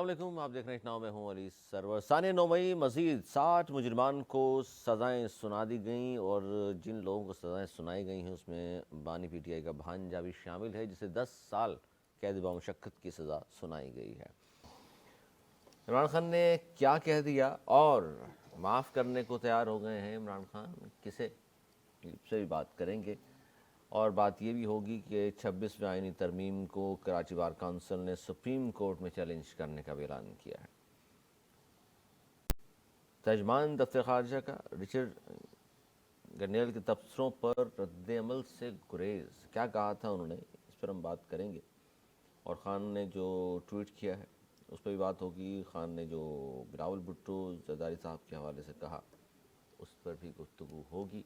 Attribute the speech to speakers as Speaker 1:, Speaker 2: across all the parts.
Speaker 1: علیکم، آپ دیکھ رہے ہیں ناؤ میں ہوں علی سرور۔ ثانیہ 9 مئی مزید 60 مجرمان کو سزائیں سنا دی گئیں، اور جن لوگوں کو سزائیں سنائی گئی ہیں اس میں بانی پی ٹی آئی کا بھانجا بھی شامل ہے، جسے 10 سال قید بامشقت کی سزا سنائی گئی ہے۔ عمران خان نے کیا کہہ دیا اور معاف کرنے کو تیار ہو گئے ہیں عمران خان، کسے سے بھی بات کریں گے، اور بات یہ بھی ہوگی کہ 26ویں آئینی ترمیم کو کراچی بار کونسل نے سپریم کورٹ میں چیلنج کرنے کا بھی اعلان کیا ہے۔ ترجمان دفتر خارجہ کا رچرڈ گرنیل کے تبصروں پر رد عمل سے گریز، کیا کہا تھا انہوں نے، اس پر ہم بات کریں گے۔ اور خان نے جو ٹویٹ کیا ہے اس پہ بھی بات ہوگی۔ خان نے جو بلاول بھٹو زرداری صاحب کے حوالے سے کہا اس پر بھی گفتگو ہوگی،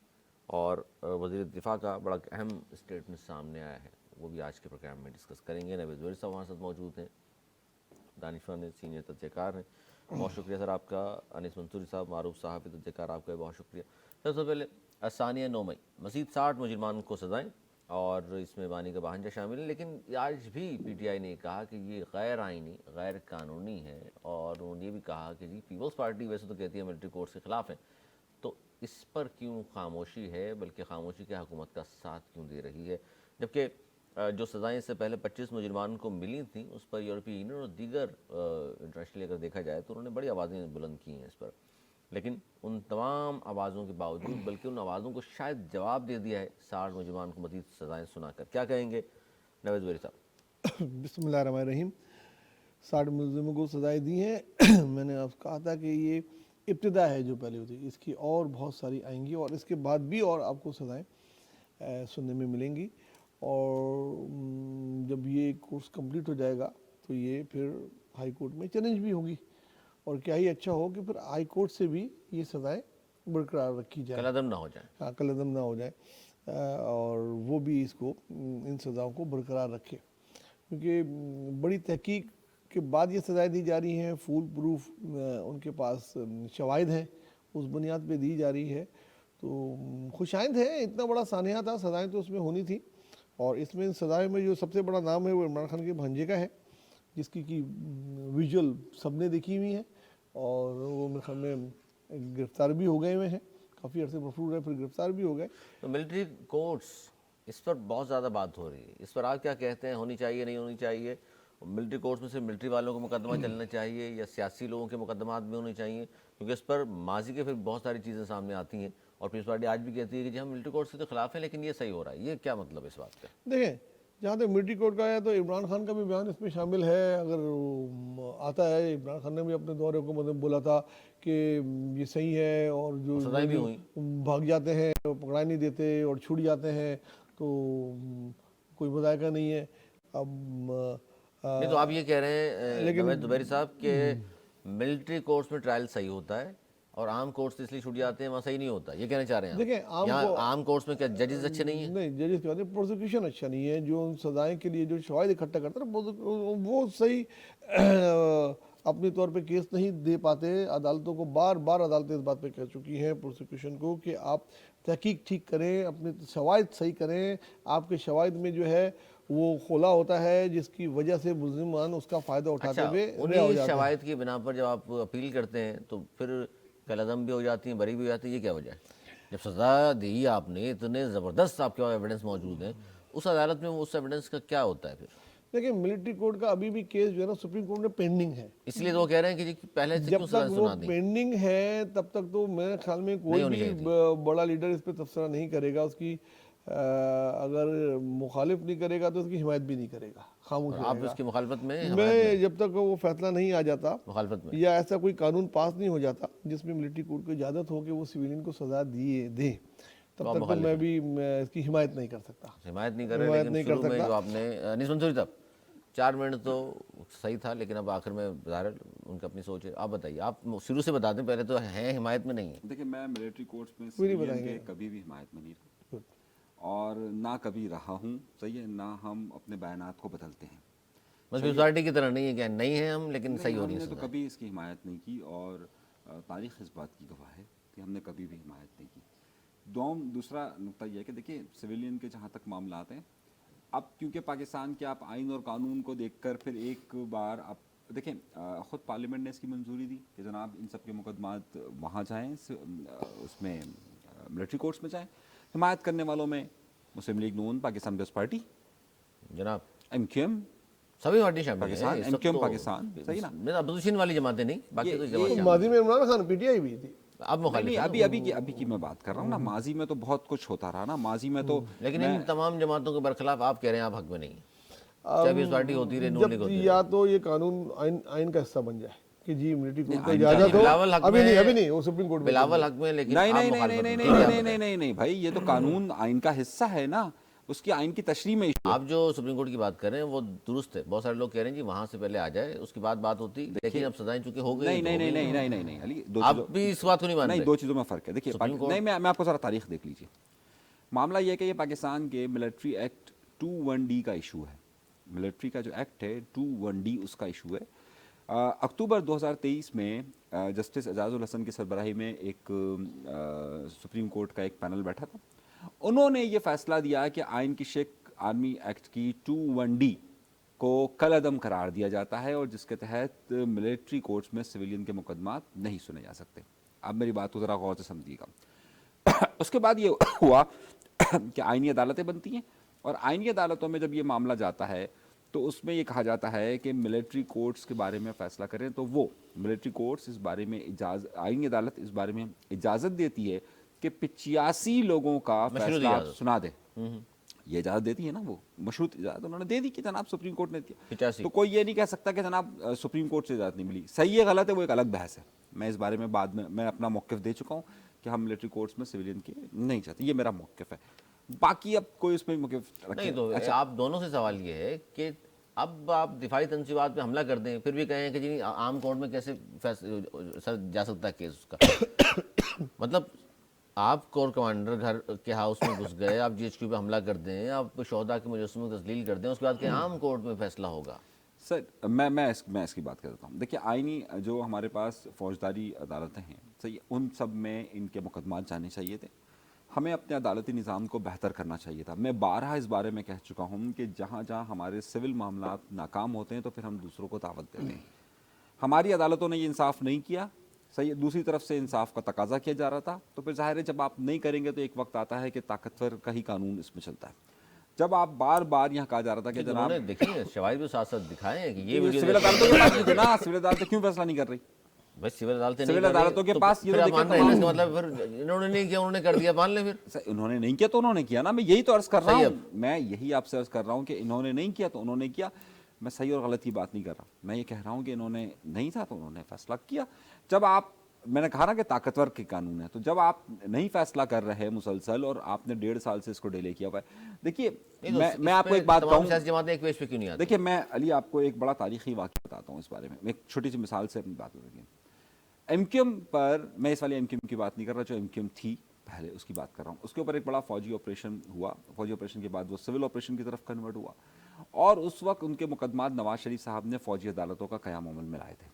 Speaker 1: اور وزیر دفاع کا بڑا اہم اسٹیٹمنٹ سامنے آیا ہے، وہ بھی آج کے پروگرام میں ڈسکس کریں گے۔ نوید زوہری صاحب ہمارے ساتھ موجود ہیں، دانشور سینئر تجزیہ کار ہیں، بہت شکریہ سر آپ کا۔ انیس منصوری صاحب، معروف صحافی تجزیہ کار، آپ کا بہت شکریہ۔ سب سے پہلے ثانیہ 9 مئی مزید 60 مجرمان کو سزائیں، اور اس میں بانی کا بھانجا شامل ہے، لیکن آج بھی پی ٹی آئی نے کہا کہ یہ غیر آئینی، غیر قانونی ہے، اور انہوں نے یہ بھی کہا کہ جی پیپلز پارٹی ویسے تو کہتی ہے ملٹری کورٹس کے خلاف ہیں، تو اس پر کیوں خاموشی ہے، بلکہ خاموشی کے حکومت کا ساتھ کیوں دے رہی ہے، جبکہ جو سزائیں اس سے پہلے 25 مجرمان کو ملی تھیں اس پر یورپی یونین اور دیگر انٹرنیشنلی اگر دیکھا جائے تو انہوں نے بڑی آوازیں بلند کی ہیں اس پر، لیکن ان تمام آوازوں کے باوجود، بلکہ ان آوازوں کو شاید جواب دے دیا ہے 60 مجرمان کو مزید سزائیں سنا کر۔ کیا کہیں گے نوید زوہری صاحب؟
Speaker 2: بسم اللہ الرحمن الرحیم۔ 60 ملزموں کو سزائیں دی ہیں۔ میں نے آپ کہا تھا کہ یہ ابتدا ہے جو پہلے ہوتی، اس کی اور بہت ساری آئیں گی، اور اس کے بعد بھی اور آپ کو سزائیں سننے میں ملیں گی، اور جب یہ کورس کمپلیٹ ہو جائے گا تو یہ پھر ہائی کورٹ میں چیلنج بھی ہوگی، اور کیا ہی اچھا ہو کہ پھر ہائی کورٹ سے بھی یہ سزائیں برقرار رکھی جائیں،
Speaker 1: کالعدم نہ ہو جائیں۔
Speaker 2: ہاں کالعدم نہ ہو جائیں، اور وہ بھی اس کو ان سزاؤں کو برقرار رکھے، کیونکہ بڑی تحقیق کے بعد یہ سزائیں دی جا رہی ہیں، فول پروف ان کے پاس شواہد ہیں، اس بنیاد پہ دی جا رہی ہے، تو خوش آئند ہے۔ اتنا بڑا سانحہ تھا، سزائیں تو اس میں ہونی تھی، اور اس میں سزائیں میں جو سب سے بڑا نام ہے وہ عمران خان کے بھانجے کا ہے، جس کی ویژول سب نے دیکھی ہوئی ہیں، اور وہ میرے خیال میں گرفتار بھی ہو گئے ہوئے ہیں، کافی عرصے مفرور رہے پھر گرفتار بھی ہو گئے۔
Speaker 1: تو ملٹری کورٹس، اس پر بہت زیادہ بات ہو رہی ہے، اس پر آپ کیا کہتے ہیں، ہونی چاہیے نہیں ہونی چاہیے؟ ملٹری کورٹس میں صرف ملٹری والوں کو مقدمہ چلنا چاہیے، یا سیاسی لوگوں کے مقدمات بھی ہونے چاہیے؟ کیونکہ اس پر ماضی کے پھر بہت ساری چیزیں سامنے آتی ہیں، اور پیپلز پارٹی آج بھی کہتی ہے کہ جی ہم ملٹری کورٹس کے تو خلاف ہیں لیکن یہ صحیح ہو رہا ہے، یہ کیا مطلب اس بات کا؟
Speaker 2: دیکھیں، جہاں تک ملٹری کورٹ کا ہے تو عمران خان کا بھی بیان اس میں شامل ہے، اگر آتا ہے، عمران خان نے بھی اپنے دور حکومت میں بولا تھا کہ یہ صحیح ہے، اور جو
Speaker 1: سزائیں بھی ہوئیں،
Speaker 2: بھاگ جاتے ہیں، پکڑائی نہیں دیتے اور چھوٹ جاتے ہیں تو کوئی مذائقہ نہیں ہے۔ اب
Speaker 1: نہیں تو آپ یہ کہہ رہے ہیں
Speaker 2: لیکن
Speaker 1: نوید زبیری صاحب کہ ملٹری کورٹس میں ٹرائل صحیح ہوتا ہے، اور عام کورٹس اس لیے چھوٹ جاتے ہیں وہاں صحیح نہیں ہوتا، یہ کہنا چاہ رہے ہیں
Speaker 2: دیکھیں،
Speaker 1: آپ؟ یہاں عام کورٹس میں کیا ججز اچھے نہیں ہیں؟
Speaker 2: نہیں، ججز کہتے ہیں پروسیکیوشن اچھا نہیں ہے، جو ان سزائیں کے لیے جو شواہد اکٹھا کرتا ہے وہ صحیح اپنے طور پہ کیس نہیں دے پاتے۔ عدالتوں کو بار بار عدالتیں اس بات پہ کہہ چکی ہیں پروسیکیوشن کو کہ آپ تحقیق ٹھیک کریں، اپنے شواہد صحیح کریں، آپ کے شواہد میں جو ہے وہ کھولا ہوتا ہے جس کی وجہ سے ملزمان اس کا فائدہ اٹھاتے ہوئے رہا ہو
Speaker 1: انہی
Speaker 2: جاتے ہیں۔
Speaker 1: شواہد کی بنا پر جب آپ اپیل کرتے ہیں تو پھر کالعدم بھی ہو جاتی ہیں، بری بھی ہو جاتی ہے، یہ کیا وجہ ہے؟ جب سزا دی آپ نے، اتنے زبردست آپ کے پاس ایویڈنس موجود ہیں، اس عدالت میں اس ایویڈنس کا کیا ہوتا ہے پھر؟
Speaker 2: لیکن ملٹری کورٹ کا ابھی بھی کیس جو ہے نا سپریم کورٹ میں پینڈنگ ہے،
Speaker 1: اس لیے تو وہ کہہ رہے ہیں کہ جی پہلے سے
Speaker 2: جب
Speaker 1: کیوں
Speaker 2: تک
Speaker 1: سزائیں
Speaker 2: وہ
Speaker 1: سنا دیں؟
Speaker 2: پینڈنگ ہے تب تک تو میرے خیال میں
Speaker 1: نہیں
Speaker 2: کوئی
Speaker 1: ہونی
Speaker 2: بھی
Speaker 1: چاہیے تھی۔
Speaker 2: بڑا لیڈر اس پہ تبصرہ نہیں کرے گا، اس کی اگر مخالف نہیں کرے گا تو اس کی حمایت بھی نہیں کرے گا، خاموش
Speaker 1: اور آپ
Speaker 2: رہے گا۔
Speaker 1: اس کی مخالفت میں حمایت میں
Speaker 2: میں
Speaker 1: ہیں؟
Speaker 2: جب تک وہ فیصلہ نہیں آ جاتا
Speaker 1: مخالفت میں؟
Speaker 2: یا ایسا کوئی قانون پاس نہیں ہو جاتا جس میں ملٹری کورٹ کو اجازت ہو کہ وہ سویلین کو سزا دے،
Speaker 1: تو
Speaker 2: تب
Speaker 1: آپ
Speaker 2: تک تو
Speaker 1: مخالف ہیں؟
Speaker 2: میں اس کی حمایت نہیں کر سکتا،
Speaker 1: حمایت نہیں کر رہے،
Speaker 2: حمایت
Speaker 1: لیکن
Speaker 2: نہیں کر
Speaker 1: شروع میں
Speaker 2: سکتا۔
Speaker 1: جو آپ نے انیس منصوری صاحب 4 منٹ تو صحیح تھا، لیکن اب آخر میں ظاہر ان کی اپنی سوچ ہے، آپ بتائیے، آپ شروع سے بتا دیں، پہلے تو ہیں حمایت میں نہیں ہیں؟
Speaker 3: دیکھیں، میں ملٹری کورٹس میں
Speaker 2: کوئی نہیں
Speaker 3: سویلین
Speaker 2: بتائیں
Speaker 3: کے
Speaker 2: گے۔
Speaker 3: کبھی بھی حمایت میں نہیں رہا، اور نہ کبھی رہا ہوں، صحیح ہے، نہ ہم اپنے بیانات کو بدلتے ہیں،
Speaker 1: بس سوسائٹی کی طرح نہیں ہے کہ نہیں ہیں ہم لیکن
Speaker 3: نہیں،
Speaker 1: صحیح ہو
Speaker 3: ہم
Speaker 1: رہی ہیں
Speaker 3: نے تو
Speaker 1: سزائیں؟
Speaker 3: کبھی اس کی حمایت نہیں کی، اور تاریخ اس بات کی گواہ ہے کہ ہم نے کبھی بھی حمایت نہیں کی۔ دوسرا نقطہ یہ ہے کہ دیکھیں، سویلین کے جہاں تک معاملات ہیں، اب کیونکہ پاکستان کے آپ آئین اور قانون کو دیکھ کر پھر ایک بار آپ دیکھیں خود پارلیمنٹ نے اس کی منظوری دی کہ جناب ان سب کے مقدمات وہاں جائیں، اس میں ملٹری کورٹس میں جائیں. حمایت کرنے والوں میں مسلم لیگ نون، پاکستان پیپلز پارٹی،
Speaker 1: جناب
Speaker 3: ایم کیو ایم
Speaker 1: سبھی پارٹی شامل
Speaker 3: پاکستان،
Speaker 1: ہیں.
Speaker 3: ایم کیو ایم پاکستان، صحیح نا.
Speaker 1: میں اپوزیشن والی جماعتیں نہیں، باقی تو جماعت
Speaker 3: یہ
Speaker 2: ماضی میں Imran Khan P T I بھی تھی.
Speaker 1: اب مخالف
Speaker 3: نہیں،
Speaker 1: ہیں نا.
Speaker 3: ابھی کی میں بات کر رہا ہوں نا. ماضی میں تو بہت کچھ ہوتا رہا نا. ماضی میں تو
Speaker 1: لیکن ان تمام جماعتوں کے برخلاف آپ کہہ رہے ہیں آپ حق میں نہیں ہیں. چاہے پیپلز پارٹی ہوتی رہے، نون لیگ
Speaker 2: جب
Speaker 1: ہوتی رہے.
Speaker 2: یا تو یہ قانون آئین کا حصہ بن جائے کہ جی ملٹری کورٹ کا
Speaker 3: آئین کا
Speaker 2: اجازت ہو.
Speaker 1: بلاول حق
Speaker 2: ابھی
Speaker 1: میں،
Speaker 2: نہیں وہ سپریم کورٹ میں.
Speaker 1: بلاول حق میں، لیکن
Speaker 3: نہیں
Speaker 1: آپ
Speaker 3: نہیں نہیں
Speaker 1: مخالفت
Speaker 3: نہیں
Speaker 1: میں.
Speaker 3: نہیں نہیں نہیں نہیں نہیں بھائی، یہ تو قانون آئین کا حصہ ہے نا. اس کی آئین کی تشریح میں ایشو ہے.
Speaker 1: آپ جو سپریم کورٹ کی بات کر رہے ہیں وہ درست ہے. بہت سارے لوگ کہہ رہے ہیں جی وہاں سے پہلے آ جائے، اس کے بعد بات ہوتی. لیکن اب سزائیں چونکہ ہو گئی.
Speaker 3: نہیں نہیں نہیں نہیں نہیں نہیں علی، دو
Speaker 1: آپ
Speaker 3: چیزوں
Speaker 1: بھی اس بات کو نہیں مانتے.
Speaker 3: نہیں، دو چیزوں میں فرق ہے. دیکھیے
Speaker 1: سپریم کورٹ،
Speaker 3: نہیں، میں آپ کو ذرا تاریخ دیکھ لیجیے. معاملہ یہ ہے کہ یہ پاکستان کے ملٹری ایکٹ 21D کا ایشو ہے. ملٹری کا جو ایکٹ ہے 21D اس کا ایشو ہے. اکتوبر 2023 میں جسٹس اعجاز الحسن کی سربراہی میں ایک سپریم کورٹ کا ایک پینل بیٹھا تھا. انہوں نے یہ فیصلہ دیا کہ آئین کی شق آرمی ایکٹ کی 21D کو کل عدم قرار دیا جاتا ہے، اور جس کے تحت ملٹری کورٹس میں سویلین کے مقدمات نہیں سنے جا سکتے. آپ میری بات کو ذرا غور سے سمجھیے گا. اس کے بعد یہ ہوا کہ آئینی عدالتیں بنتی ہیں، اور آئینی عدالتوں میں جب یہ معاملہ جاتا ہے تو اس میں یہ کہا جاتا ہے کہ ملٹری کورٹس کے بارے میں فیصلہ کریں. تو وہ ملٹری کورٹس اس بارے میں آئینی عدالت اس بارے میں اجازت دیتی ہے کہ 85 لوگوں کا فیصلہ آپ سنا دیں. یہ اجازت دیتی ہے نا، وہ مشروط اجازت انہوں نے دے دی کہ جناب سپریم کورٹ نے دیا. تو کوئی یہ نہیں کہہ سکتا کہ جناب سپریم کورٹ سے اجازت نہیں ملی. صحیح ہے غلط ہے وہ ایک الگ بحث ہے. میں اس بارے میں بعد میں اپنا موقف دے چکا ہوں کہ ہم ملٹری کورٹس میں سویلین کے نہیں چاہتے. یہ میرا موقف ہے. باقی اب کوئی اس میں موقف
Speaker 1: نہیں. تو آپ دونوں سے سوال یہ ہے کہ اب آپ دفاعی تنصیبات پہ حملہ کر دیں، پھر بھی کہیں کہ جی عام کورٹ میں کیسے جا سکتا ہے کیس اس کا. مطلب آپ کور کمانڈر گھر کے ہاؤس میں گھس گئے، آپ جی ایچ کیو پہ حملہ کر دیں، آپ شہداء کے مجسموں کو تذلیل کر دیں، اس کے بعد کہ عام کورٹ میں فیصلہ ہوگا.
Speaker 3: سر میں اس کی بات کر دیتا ہوں. دیکھیے آئینی جو ہمارے پاس فوجداری عدالتیں ہیں، صحیح، ان سب میں ان کے مقدمات جانے چاہیے تھے. ہمیں اپنے عدالتی نظام کو بہتر کرنا چاہیے تھا. میں بارہا اس بارے میں کہہ چکا ہوں کہ جہاں جہاں ہمارے سول معاملات ناکام ہوتے ہیں تو پھر ہم دوسروں کو دعوت دیتے ہیں. ہماری عدالتوں نے یہ انصاف نہیں کیا. صحیح، دوسری طرف سے انصاف کا تقاضا کیا جا رہا تھا. تو پھر ظاہر ہے جب آپ نہیں کریں گے تو ایک وقت آتا ہے کہ طاقتور کا ہی قانون اس میں چلتا ہے. جب آپ بار بار یہاں کہا جا رہا تھا کہ جناب
Speaker 1: انہوں نے دیکھیں شواہد بھی ساتھ ساتھ دکھائے ہیں کہ یہ ویڈیو
Speaker 3: سول عدالتوں کے پاس بھی نا، سول عدالتیں کیوں فیصلہ نہیں کر رہی؟
Speaker 1: بس سول عدالتیں
Speaker 3: سول عدالتوں کے پاس یہ
Speaker 1: مطلب پھر انہوں نے نہیں کیا، انہوں نے کر دیا، مان لیں. پھر
Speaker 3: انہوں نے نہیں کیا تو انہوں نے کیا نا. میں یہی تو عرض کر رہا ہوں. میں یہی آپ سے عرض کر رہا ہوں کہ انہوں نے نہیں کیا تو انہوں نے کیا. میں صحیح اور غلط کی بات نہیں کر رہا. میں یہ کہہ رہا ہوں کہ انہوں نے نہیں تھا تو انہوں نے فیصلہ کیا. جب آپ، میں نے کہا نا کہ طاقتور کے قانون ہے، تو جب آپ نہیں فیصلہ کر رہے مسلسل اور آپ نے 1.5 سال سے اس کو ڈیلے کیا ہوا ہے. دیکھیے میں آپ کو ایک بات کہوں،
Speaker 1: جماعتیں ایک پیج پہ کیوں نہیں آتی؟
Speaker 3: دیکھیے میں علی آپ کو ایک بڑا تاریخی واقعہ بتاتا ہوں اس بارے میں. ایک چھوٹی سی مثال سے اپنی بات کریں گے. ایم کیو ایم پر، میں اس والی ایم کیو ایم کی بات نہیں کر رہا جو ایم کیو ایم تھی پہلے، اس کی بات کر رہا ہوں. اس کے اوپر ایک بڑا فوجی آپریشن ہوا. فوجی آپریشن کے بعد وہ سول آپریشن کی طرف کنورٹ ہوا، اور اس وقت ان کے مقدمات نواز شریف صاحب نے فوجی عدالتوں کا قیام عمل میں لائے تھے.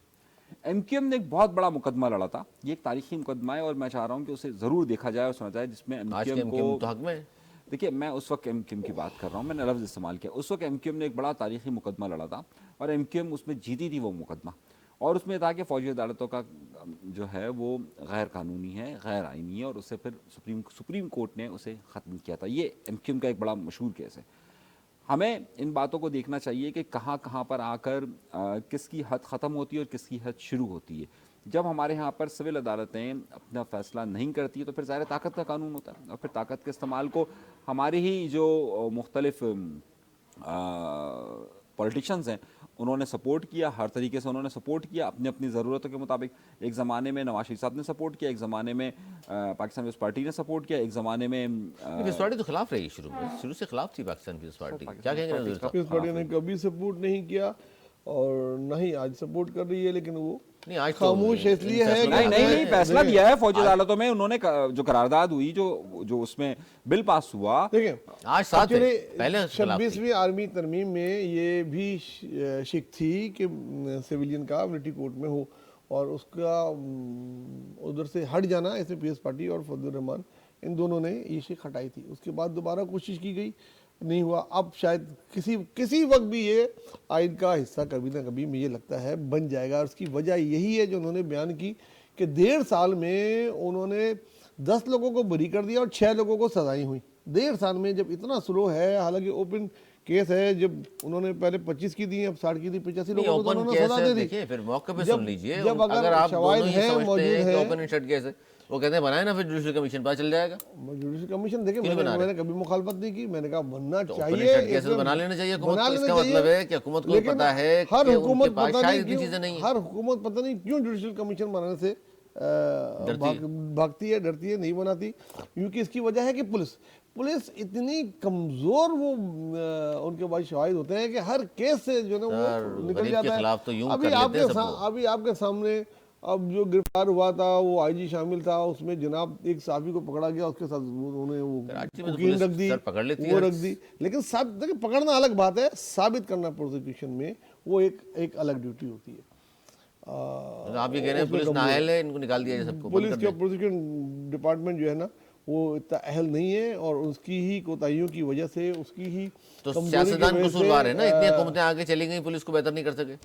Speaker 3: ایم کیو ایم نے ایک بہت بڑا مقدمہ لڑا تھا. یہ ایک تاریخی مقدمہ ہے اور میں چاہ رہا ہوں کہ اسے ضرور دیکھا جائے اور سنا جائے، جس میں ایم کیو ایم کو،
Speaker 1: حق میں.
Speaker 3: دیکھیے میں اس وقت ایم کیو ایم کی بات کر رہا ہوں، میں نے لفظ استعمال کیا. اس وقت ایم کیو ایم نے ایک بڑا تاریخی مقدمہ لڑا تھا، اور ایم کیو ایم اس میں جیتی تھی وہ مقدمہ. اور اس میں تھا کہ فوجی عدالتوں کا جو ہے وہ غیر قانونی ہے، غیر آئینی ہے، اور اسے پھر سپریم کورٹ نے اسے ختم کیا تھا. یہ ایم کیو ایم کا ایک بڑا مشہور کیس ہے. ہمیں ان باتوں کو دیکھنا چاہیے کہ کہاں کہاں پر آ کر کس کی حد ختم ہوتی ہے اور کس کی حد شروع ہوتی ہے. جب ہمارے ہاں پر سول عدالتیں اپنا فیصلہ نہیں کرتی تو پھر ظاہر طاقت کا قانون ہوتا ہے، اور پھر طاقت کے استعمال کو ہمارے ہی جو مختلف پولیٹیشینز ہیں انہوں نے سپورٹ کیا. ہر طریقے سے انہوں نے سپورٹ کیا اپنی اپنی ضرورتوں کے مطابق. ایک زمانے میں نواز شریف صاحب نے سپورٹ کیا، ایک زمانے میں پاکستان پیپلز پارٹی نے سپورٹ کیا، ایک زمانے میں
Speaker 1: پیپلز پارٹی تو خلاف رہی شروع سے خلاف تھی پاکستان پیپلز پارٹی. کیا کہیں گے؟
Speaker 2: پیپلز پارٹی نے کبھی سپورٹ نہیں کیا اور نہ ہی آج سپورٹ کر رہی ہے، لیکن وہ خاموش اس لیے ہے.
Speaker 3: نہیں فیصلہ دیا ہے فوجی عدالتوں میں. انہوں نے جو قرارداد ہوئی، جو اس میں بل پاس ہوا،
Speaker 2: دیکھیں
Speaker 1: آج ساتھ ہے. پہلے
Speaker 2: 26ویں آرمی ترمیم میں یہ بھی شک تھی کہ سویلین کا ملٹری کورٹ میں ہو، اور اس کا ادھر سے ہٹ جانا، ایسے پیپلز پارٹی اور فضل الرحمان ان دونوں نے یہ شک ہٹائی تھی. اس کے بعد دوبارہ کوشش کی گئی نہیں ہوا. اب شاید کسی وقت بھی یہ آئین کا حصہ کبھی نہ کبھی مجھے لگتا ہے بن جائے گا, اور اس کی وجہ یہی ہے جو انہوں نے بیان کی کہ 1.5 سال میں انہوں نے 10 لوگوں کو بری کر دیا اور 6 لوگوں کو سزائیں ہوئی 1.5 سال میں. جب اتنا سلو ہے, حالانکہ اوپن کیس ہے, جب انہوں نے پہلے 25 کی دی, اب 60 کی دی, 85 لوگوں کو تو انہوں نے سزا دے دی.
Speaker 1: دیکھیں پھر موقع پہ سن لیجئے,
Speaker 2: جب
Speaker 1: اگر آپ دونوں
Speaker 2: شواہد
Speaker 1: ہی
Speaker 2: ہیں
Speaker 1: سمجھتے
Speaker 2: موجود
Speaker 1: ہیں کہ
Speaker 2: ہیں,
Speaker 1: اوپن اینڈ شٹ کیس ہے, وہ کہتے ہیں بنائے نا, پھر جوڈیشل کمیشن پتہ چل جائے گا.
Speaker 2: جوڈیشل کمیشن دیکھیں میں نے کبھی مخالفت نہیں کی, میں نے کہا بننا
Speaker 1: اوپن
Speaker 2: چاہیے,
Speaker 1: اینڈ شٹ کیسز بنا لینا چاہیے حکومت کو. اس کا مطلب ہے کہ حکومت کو پتہ ہے کہ ان کے پاس شاید اتنی چیزیں نہیں ہیں.
Speaker 2: ہر حکومت پتہ نہیں کیوں جوڈیشل کمیشن بنانے سے بھاگتی ہے, ڈرتی ہے, نہیں بناتی, کیونکہ اس کی وجہ ہے کہ پولیس اتنی کمزور, وہ ان کے پاس شواہد ہوتے ہیں کہ ہر کیس سے جو ہے نا وہ نکل جاتا ہے. ابھی آپ کے سامنے اب جو گرفتار ہوا تھا وہ آئی جی شامل تھا, اس میں جناب ایک صحافی کو پکڑا گیا, اس کے ساتھ انہوں نے وہ وکیل رکھ دی, وہ رکھ دی. لیکن دیکھیں پکڑنا الگ بات ہے, ثابت کرنا پروسیکیوشن میں وہ ایک الگ ڈیوٹی ہوتی ہے.
Speaker 1: آپ یہ کہہ رہے ہیں پولیس نااہل ہے, ان کو نکال دیا جائے سب کو.
Speaker 2: پولیس کے پروسیکیوشن ڈپارٹمنٹ جو ہے نا وہ اتنا اہل نہیں ہے, اور اس کی ہی کوتاہیوں کی وجہ سے, اس کی ہی
Speaker 1: تو سیاستدان قصوروار ہے نا, اتنی حکومتیں آگے چلی گئیں, پولیس کو بہتر نہیں کر سکے.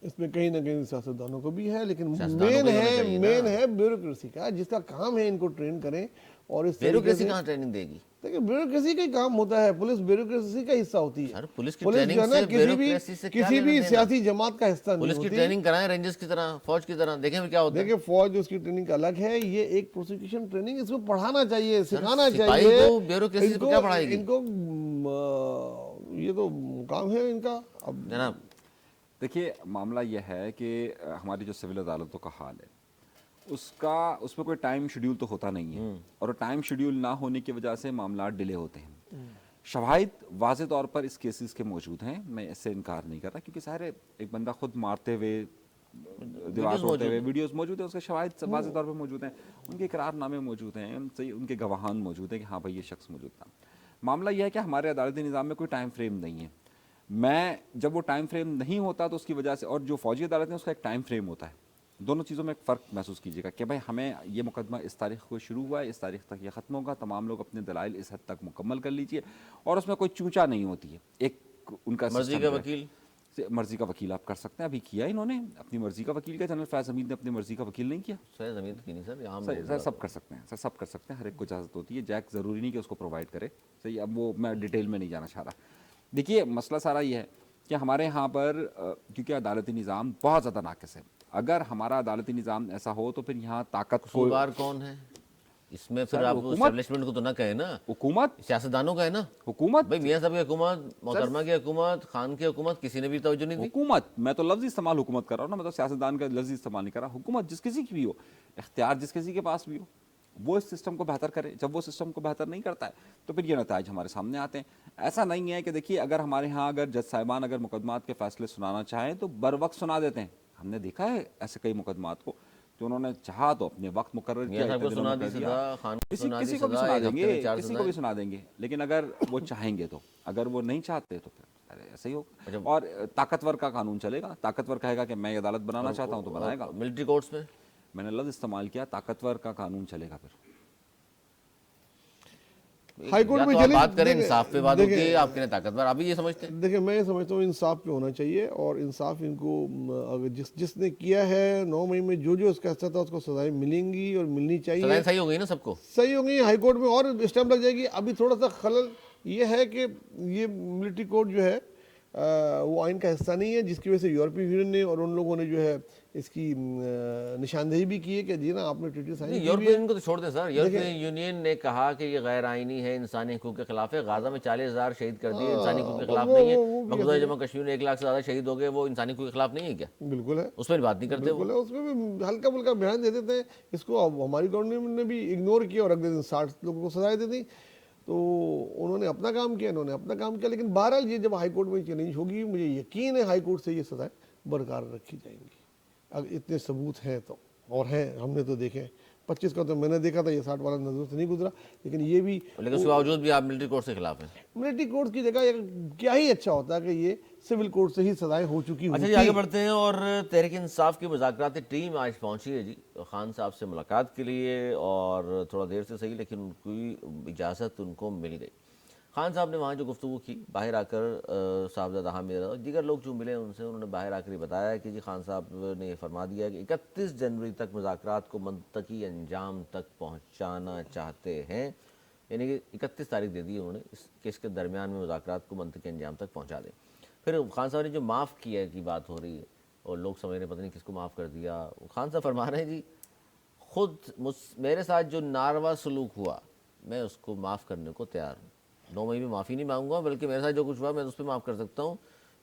Speaker 2: اس میں کہیں نہ کہیں سیاستدانوں کو بھی ہے, لیکن مین ہے بیوروکریسی کا, جس کا کام ہے ان کو ٹرین کریں. اور اس
Speaker 1: بیوروکریسی کہاں ٹریننگ دے گی؟
Speaker 2: دیکھیں بیوروکریسی کا ہی کام ہوتا ہے, پولیس بیوروکریسی کا حصہ ہوتی ہے.
Speaker 1: پولیس کی
Speaker 2: جو
Speaker 1: ٹریننگ
Speaker 2: ہے نا
Speaker 1: سے بیوروکریسی سے
Speaker 2: کسی بھی سیاسی جماعت کا حصہ نہیں
Speaker 1: پولیس کی
Speaker 2: ہوتی.
Speaker 1: ٹریننگ کرائیں رینجرز کی طرح, فوج کی طرح, دیکھیں کیا ہوتا ہے.
Speaker 2: دیکھیں فوج اس کی ٹریننگ الگ ہے, یہ ایک پروسیکیوشن ٹریننگ, اس کو پڑھانا چاہیے, سکھانا
Speaker 1: سپاہی
Speaker 2: چاہیے.
Speaker 1: کو بیوروکریسی کو کیا پڑھائے گی؟
Speaker 2: ان کو یہ تو کام ہے ان کا. اب
Speaker 1: جناب
Speaker 3: دیکھیے معاملہ یہ ہے کہ ہماری جو سول عدالتوں کا حال ہے اس میں کوئی ٹائم شیڈیول تو ہوتا نہیں ہے, اور ٹائم شیڈیول نہ ہونے کی وجہ سے معاملات ڈیلے ہوتے ہیں. شواہد واضح طور پر اس کیسز کے موجود ہیں, میں اس سے انکار نہیں کر رہا, کیونکہ ظاہر ہے ایک بندہ خود مارتے ہوئے, دیوار توڑتے ہوئے ویڈیوز موجود ہیں, اس کے شواہد واضح طور پر موجود ہیں, ان کے اقرار نامے موجود ہیں, ان کے گواہان موجود ہیں کہ ہاں بھائی یہ شخص موجود تھا. معاملہ یہ ہے کہ ہمارے عدالتی نظام میں کوئی ٹائم فریم نہیں ہے. جب وہ ٹائم فریم نہیں ہوتا تو اس کی وجہ سے, اور جو فوجی عدالت ہے اس کا ایک ٹائم فریم ہوتا ہے, دونوں چیزوں میں ایک فرق محسوس کیجیے گا کہ بھائی ہمیں یہ مقدمہ اس تاریخ کو شروع ہوا ہے, اس تاریخ تک یہ ختم ہوگا, تمام لوگ اپنے دلائل اس حد تک مکمل کر لیجئے, اور اس میں کوئی چونچا نہیں ہوتی ہے. ایک ان کا
Speaker 1: مرضی کا وکیل,
Speaker 3: مرضی کا وکیل آپ کر سکتے ہیں, ابھی کیا انہوں نے اپنی مرضی کا وکیل کیا, جنرل فیاض حمید نے اپنی مرضی کا وکیل نہیں کیا.
Speaker 1: سر زمین کی نہیں
Speaker 3: سر سب کر سکتے ہیں, سر سب کر سکتے ہیں, ہر ایک کو اجازت ہوتی ہے. جیک ضروری نہیں کہ اس کو پرووائڈ کرے, صحیح. اب وہ میں ڈیٹیل میں نہیں جانا چاہ رہا. دیکھیے مسئلہ سارا یہ ہے کہ ہمارے یہاں پر کیونکہ عدالتی نظام بہت زیادہ ناقص ہے. اگر ہمارا عدالتی نظام ایسا ہو تو پھر یہاں طاقت
Speaker 1: قصوروار کون ہے اس میں؟ پھر آپ اسٹیبلشمنٹ کو تو نہ کہیں نا,
Speaker 3: حکومت
Speaker 1: سیاستدانوں کا ہے نا.
Speaker 3: حکومت
Speaker 1: بھائی میاں صاحب کی حکومت, محترمہ کی حکومت, خان کی حکومت, کسی نے بھی توجہ نہیں دی.
Speaker 3: حکومت, میں تو لفظ استعمال حکومت کر رہا ہوں نا, میں تو سیاستدان کا لفظ استعمال نہیں کر رہا. حکومت جس کسی کی بھی ہو, اختیار جس کسی کے پاس بھی ہو, وہ اس سسٹم کو بہتر کرے. جب وہ سسٹم کو بہتر نہیں کرتا ہے تو پھر یہ نتائج ہمارے سامنے آتے ہیں. ایسا نہیں ہے کہ دیکھیے اگر ہمارے ہاں اگر جج صاحبان اگر مقدمات کے فیصلے سنانا چاہیں تو بر وقت سنا دیتے ہیں. ہم نے دیکھا ہے ایسے کئی مقدمات کو جو انہوں نے چاہا تو اپنے وقت مقرر کیا, کسی کو بھی سنا دیں گے, کسی کو بھی سنا دیں گے. لیکن اگر وہ چاہیں گے تو, اگر وہ نہیں چاہتے تو پھر ایسا ہی ہوگا. اور طاقتور کا قانون چلے گا, طاقتور کہے گا کہ میں عدالت بنانا چاہتا ہوں تو بنائے گا.
Speaker 1: ملٹری کورٹس
Speaker 3: میں نے لفظ استعمال کیا, طاقتور کا قانون چلے گا. پھر
Speaker 2: ہائی کورٹ میں
Speaker 1: بات کریں انصاف پہ بات ہوتی ہے, آپ کے طاقتور ابھی یہ سمجھتے ہیں.
Speaker 2: دیکھیں میں یہ سمجھتا ہوں انصاف پہ ہونا چاہیے, اور انصاف ان کو اگر جس نے کیا ہے 9 مئی میں جو اس کا حصہ تھا اس کو سزائیں ملیں گی اور ملنی چاہیے.
Speaker 1: سزائیں صحیح ہو گئی نا, سب کو
Speaker 2: صحیح ہو گئی. ہائی کورٹ میں اور اسٹیمپ لگ جائے گی. ابھی تھوڑا سا خلل یہ ہے کہ یہ ملٹری کورٹ جو ہے وہ آئین کا حصہ نہیں ہے, جس کی وجہ سے یورپی یونین نے اور ان لوگوں نے جو ہے اس کی نشاندہی بھی کی ہے کہ جی نا آپ نے ٹریٹی سائن کی.
Speaker 1: یورپی یونین کو تو چھوڑ دیں سر, یورپی یونین نے کہا کہ یہ غیر آئینی ہے, انسانی حقوق کے خلاف ہے. غازہ میں 40,000 شہید کر دیے, انسانی حقوق کے خلاف نہیں ہے. مقبوضہ جموں کشمیر میں 1 لاکھ سے زیادہ شہید ہو گئے, وہ انسانی حقوق کے خلاف نہیں ہے کیا؟
Speaker 2: بالکل ہے,
Speaker 1: اس میں بات نہیں کرتے.
Speaker 2: بالکل ہے, اس میں بھی ہلکا پھلکا بیان دے دیتے ہیں. اس کو ہماری گورنمنٹ نے بھی اگنور کیا اور اگلے دن 60 لوگوں کو سزائیں دے دی. تو انہوں نے اپنا کام کیا, انہوں نے اپنا کام کیا. لیکن بہرحال یہ جب ہائی کورٹ میں چیلنج ہوگی, مجھے یقین ہے ہائی کورٹ سے یہ سزائیں برقرار رکھی جائیں گی اگر اتنے ثبوت ہیں تو. اور ہیں, ہم نے تو دیکھے 25 کا تو میں نے دیکھا تھا, یہ 60 والا نظر سے نہیں گزرا. لیکن یہ بھی,
Speaker 1: لیکن اس کے باوجود بھی آپ ملٹری کورٹ سے خلاف ہیں.
Speaker 2: ملٹری کورٹ کی جگہ کیا ہی اچھا ہوتا ہے کہ یہ سول کورٹ سے ہی سزائیں ہو چکی ہوتی.
Speaker 1: اچھا جی, آگے بڑھتے ہیں. اور تحریک انصاف کی مذاکراتی ٹیم آج پہنچی ہے جی خان صاحب سے ملاقات کے لیے, اور تھوڑا دیر سے صحیح لیکن ان کی اجازت ان کو مل گئی. خان صاحب نے وہاں جو گفتگو کی باہر آ کر صاحبزادہ حامد اور دیگر لوگ جو ملے ان سے انہوں نے باہر آ کر یہ بتایا کہ جی خان صاحب نے یہ فرما دیا کہ 31 جنوری تک مذاکرات کو منطقی انجام تک پہنچانا چاہتے ہیں، یعنی کہ 31 تاریخ دے دی انہوں نے کہ اس کے درمیان میں مذاکرات کو منطقی انجام تک پہنچا دیں۔ پھر خان صاحب نے جو معاف کیا کی بات ہو رہی ہے اور لوگ سمجھ رہے پتہ نہیں کس کو معاف کر دیا، خان صاحب فرما رہے ہیں جی خود میرے ساتھ جو ناروا سلوک ہوا میں اس کو معاف کرنے کو تیار ہوں، 9 مئی میں معافی نہیں مانگوں گا، بلکہ میرے ساتھ جو کچھ ہوا میں اس پہ معاف کر سکتا ہوں،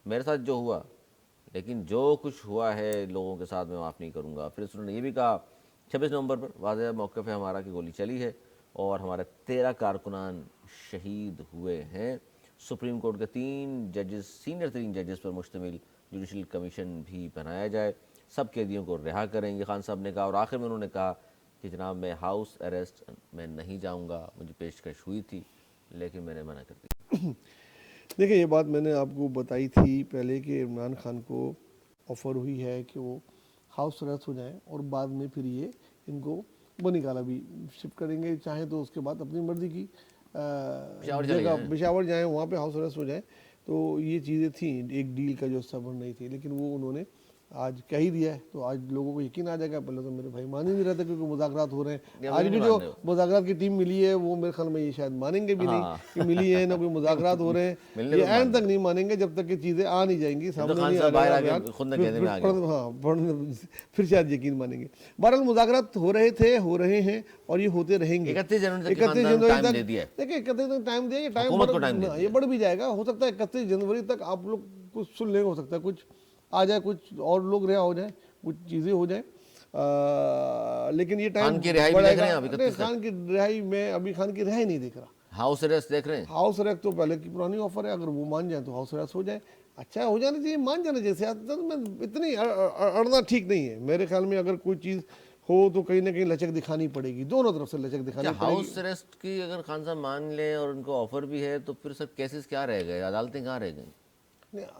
Speaker 1: میرے ساتھ جو ہوا، لیکن جو کچھ ہوا ہے لوگوں کے ساتھ میں معاف نہیں کروں گا۔ پھر انہوں نے یہ بھی کہا 26 نومبر پر واضح موقف ہے ہمارا کہ گولی چلی ہے اور ہمارے 13 کارکنان شہید ہوئے ہیں، سپریم کورٹ کے 3 ججز سینئر 3 ججز پر مشتمل جوڈیشل کمیشن بھی بنایا جائے، سب قیدیوں کو رہا کریں گے خان صاحب نے کہا، اور آخر میں انہوں نے کہا کہ جناب میں ہاؤس اریسٹ میں نہیں جاؤں گا، مجھے پیشکش ہوئی تھی لیکن میں نے منع کر دی۔
Speaker 2: دیکھیں یہ بات میں نے آپ کو بتائی تھی پہلے کہ عمران خان کو آفر ہوئی ہے کہ وہ ہاؤس اریسٹ ہو جائیں اور بعد میں پھر یہ ان کو بنی کالا بھی شفٹ کریں گے، چاہیں تو اس کے بعد اپنی مرضی کی جگہ پشاور جائیں وہاں پہ ہاؤس اریسٹ ہو جائیں۔ تو یہ چیزیں تھیں ایک ڈیل کا جو حصہ بن رہی تھی، لیکن وہ انہوں نے آج کہہ ہی دیا ہے تو آج لوگوں کو یقین آ جائے گا۔ پہلے تو میرے بھائی مان ہی نہیں رہتے کیونکہ مذاکرات ہو رہے ہیں، آج بھی جو مذاکرات کی ٹیم ملی ہے وہ میرے خیال میں یہ شاید مانیں گے بھی نہیں کہ ملی ہے، نہ کوئی مذاکرات ہو رہے ہیں، یہ اینڈ تک نہیں مانیں گے جب تک کہ چیزیں آ نہیں جائیں گی سامنے نہیں آ پھر شاید یقین مانیں گے۔ بہرحال مذاکرات ہو رہے تھے، ہو رہے ہیں اور یہ ہوتے رہیں گے۔
Speaker 1: 31 جنوری تک
Speaker 2: دیکھیں 31 تک ٹائم دیا، یہ بڑھ بھی جائے گا، ہو سکتا ہے 31 جنوری تک آپ لوگ کچھ سن لیں، ہو سکتا ہے کچھ آ جائے، کچھ اور لوگ رہا ہو جائیں، کچھ چیزیں ہو جائیں، لیکن یہ ٹائم
Speaker 1: خان کی رہائی
Speaker 2: بڑھے گا۔ خان کی رہائی میں ابھی خان کی رہائی نہیں دیکھ رہا،
Speaker 1: ہاؤس اریسٹ دیکھ رہے ہیں۔
Speaker 2: ہاؤس اریسٹ تو پہلے کی پرانی آفر ہے، اگر وہ مان جائیں تو ہاؤس اریسٹ ہو جائے، اچھا ہو جانا چاہیے، مان جانا چاہیے۔ سیاست میں اتنی اڑنا ٹھیک نہیں ہے میرے خیال میں، اگر کوئی چیز ہو تو کہیں نہ کہیں لچک دکھانی پڑے گی، دونوں طرف سے لچک دکھانی پڑے گی۔
Speaker 1: ہاؤس اریسٹ کی اگر خان صاحب مان لیں اور ان کو آفر بھی ہے تو پھر سر کیسز کیا رہ گئے، عدالتیں کہاں رہ گئیں؟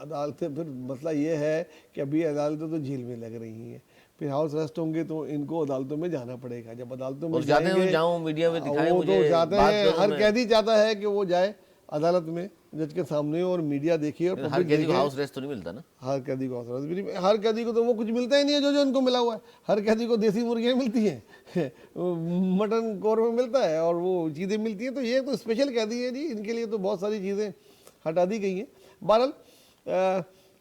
Speaker 2: عدالتیں پھر مسئلہ یہ ہے کہ ابھی عدالتیں تو جیل میں لگ رہی ہیں، پھر ہاؤس اریسٹ ہوں گے تو ان کو عدالتوں میں جانا پڑے گا، جب عدالتوں میں جائیں گے وہ تو چاہتے ہیں، ہر قیدی چاہتا ہے کہ وہ جائے عدالت میں جج کے سامنے اور میڈیا دیکھے اور
Speaker 1: ہر قیدی کو ہاؤس اریسٹ تو نہیں ملتا نا،
Speaker 2: ہر قیدی کو ہاؤس اریسٹ، ہر قیدی کو تو وہ کچھ ملتا ہی نہیں ہے جو ان کو ملا ہوا ہے۔ ہر قیدی کو دیسی مرغیاں ملتی ہیں، مٹن قورمہ ملتا ہے اور وہ چیزیں ملتی ہیں، تو یہ تو اسپیشل قیدی ہیں جی، ان کے لیے تو بہت ساری چیزیں ہٹا دی گئی ہیں۔ بہرحال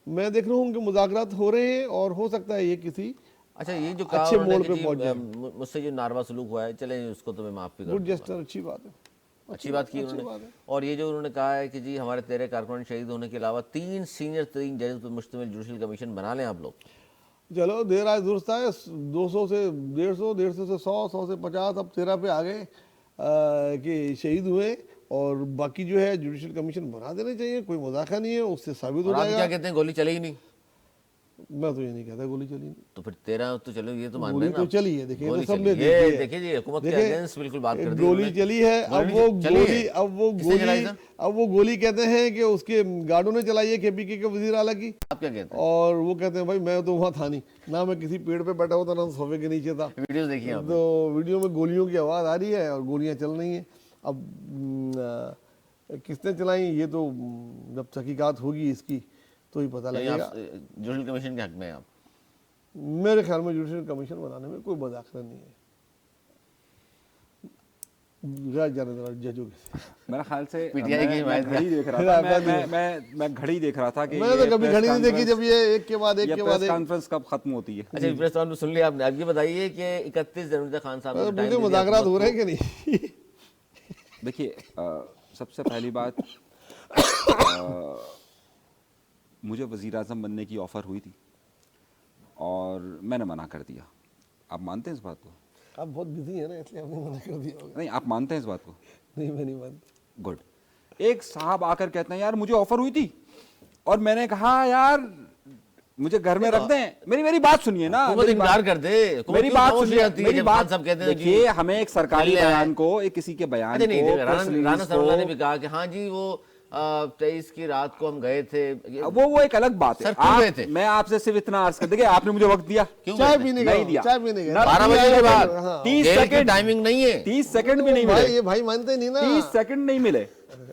Speaker 2: میں دیکھ رہا ہوں کہ مذاکرات ہو رہے ہیں اور ہو سکتا ہے یہ کسی
Speaker 1: اچھا یہ جو کہا
Speaker 2: اچھے موڑ پہ پہنچ جائے۔
Speaker 1: مجھ سے جو ناروا سلوک ہوا ہے چلیں اس کو تو میں معاف بھی کر
Speaker 2: گڈ جسٹر، اچھی بات ہے،
Speaker 1: اچھی بات کی انہوں نے۔ اور یہ جو انہوں نے کہا ہے کہ جی ہمارے 13 کارکنان شہید ہونے کے علاوہ 3 سینئر 3 ججز پر مشتمل جوڈیشل کمیشن بنا لیں آپ لوگ،
Speaker 2: چلو دیر آج درست ہے، 200 سے 150، 150 سے 100، 100 سے 50، اب 13 پہ آ گئے کہ شہید ہوئے، اور باقی جو ہے جوڈیشل کمیشن بنا دینے چاہیے، کوئی مذاکرہ نہیں ہے، اس سے ثابت ہو جائے گا۔
Speaker 1: کیا کہتے ہیں گولی چلی ہی نہیں؟
Speaker 2: میں تو یہ نہیں کہتا گولی چلی نہیں،
Speaker 1: تو پھر 13 تو چلو یہ تو مان
Speaker 2: گولی
Speaker 1: رہے
Speaker 2: تو
Speaker 1: ہیں
Speaker 2: چلی ہے، دیکھیں
Speaker 1: گولی
Speaker 2: سب نے
Speaker 1: چلی ہے، دیکھیں جی حکومت کے اگینسٹ بالکل بات کر دی
Speaker 2: گولی چلی ہے، اب وہ گولی کہتے ہیں کہ اس کے گارڈوں نے چلائی ہے KPK کے وزیر اعلیٰ کی،
Speaker 1: آپ کیا کہتے ہیں؟
Speaker 2: اور وہ کہتے ہیں بھائی میں تو وہاں تھا نہیں، نہ میں کسی پیڑ پہ بیٹھا ہوا تھا نہ صوفے کے نیچے تھا،
Speaker 1: ویڈیوز دیکھیں آپ
Speaker 2: تو ویڈیو میں گولیوں کی آواز آ رہی ہے اور گولیاں چل رہی ہیں۔ اب کس نے چلائیں یہ تو جب تحقیقات ہوگی اس کی تو ہی پتہ لگے گا۔
Speaker 1: جوڈیشل کمیشن کے حق میں آپ؟
Speaker 2: میرے خیال میں جوڈیشل کمیشن بنانے میں کوئی مذاکرہ نہیں ہے، جانے دینا ججوں کے۔
Speaker 3: میرے خیال سے
Speaker 1: پی ٹی آئی کی حمایت
Speaker 3: گھڑی دیکھ رہا تھا، میں گھڑی دیکھ رہا تھا کہ
Speaker 2: میں نے کبھی گھڑی نہیں دیکھی جب یہ ایک کے بعد ایک
Speaker 3: پریس کانفرنس کب ختم ہوتی ہے۔
Speaker 1: اچھا پریس کانفرنس سن لیا آپ نے، اب یہ بتائیے کہ 31 جنوری تک خان صاحب
Speaker 2: مجھے مذاکرات ہو رہے ہیں کہ نہیں؟
Speaker 3: دیکھیے سب سے پہلی بات، مجھے وزیر اعظم بننے کی آفر ہوئی تھی اور میں نے منع کر دیا۔ آپ مانتے ہیں اس بات کو؟
Speaker 2: آپ بہت بزی ہیں نا اس لیے آپ نے منع کر دیا ہوگا۔
Speaker 3: نہیں، آپ مانتے ہیں اس بات کو؟
Speaker 2: نہیں میں نہیں مانتا۔
Speaker 3: گڈ۔ ایک صاحب آ کر کہتے ہیں یار مجھے آفر ہوئی تھی اور میں نے کہا یار مجھے گھر میں رکھ دیں، میری بات سنیے نا،
Speaker 1: انکار کر دے،
Speaker 3: میری بات سنیے، میری بات دیکھیے، ہمیں ایک سرکاری بیان کو، ایک کسی کے بیان کو،
Speaker 1: رانا صاحب نے بھی کہا کہ ہاں جی وہ 23 کی رات کو ہم گئے تھے،
Speaker 3: وہ ایک الگ بات ہے۔ میں آپ سے صرف اتنا عرض کر دیں کہ آپ نے مجھے وقت دیا،
Speaker 2: چائے پینے
Speaker 3: نہیں دیا،
Speaker 1: 12 بجے کے بعد
Speaker 3: 30 سیکنڈ
Speaker 1: ٹائمنگ نہیں ہے،
Speaker 3: 30 سیکنڈ بھی نہیں ملے،
Speaker 2: یہ بھائی مانتے نہیں نا،
Speaker 3: 30 سیکنڈ نہیں ملے،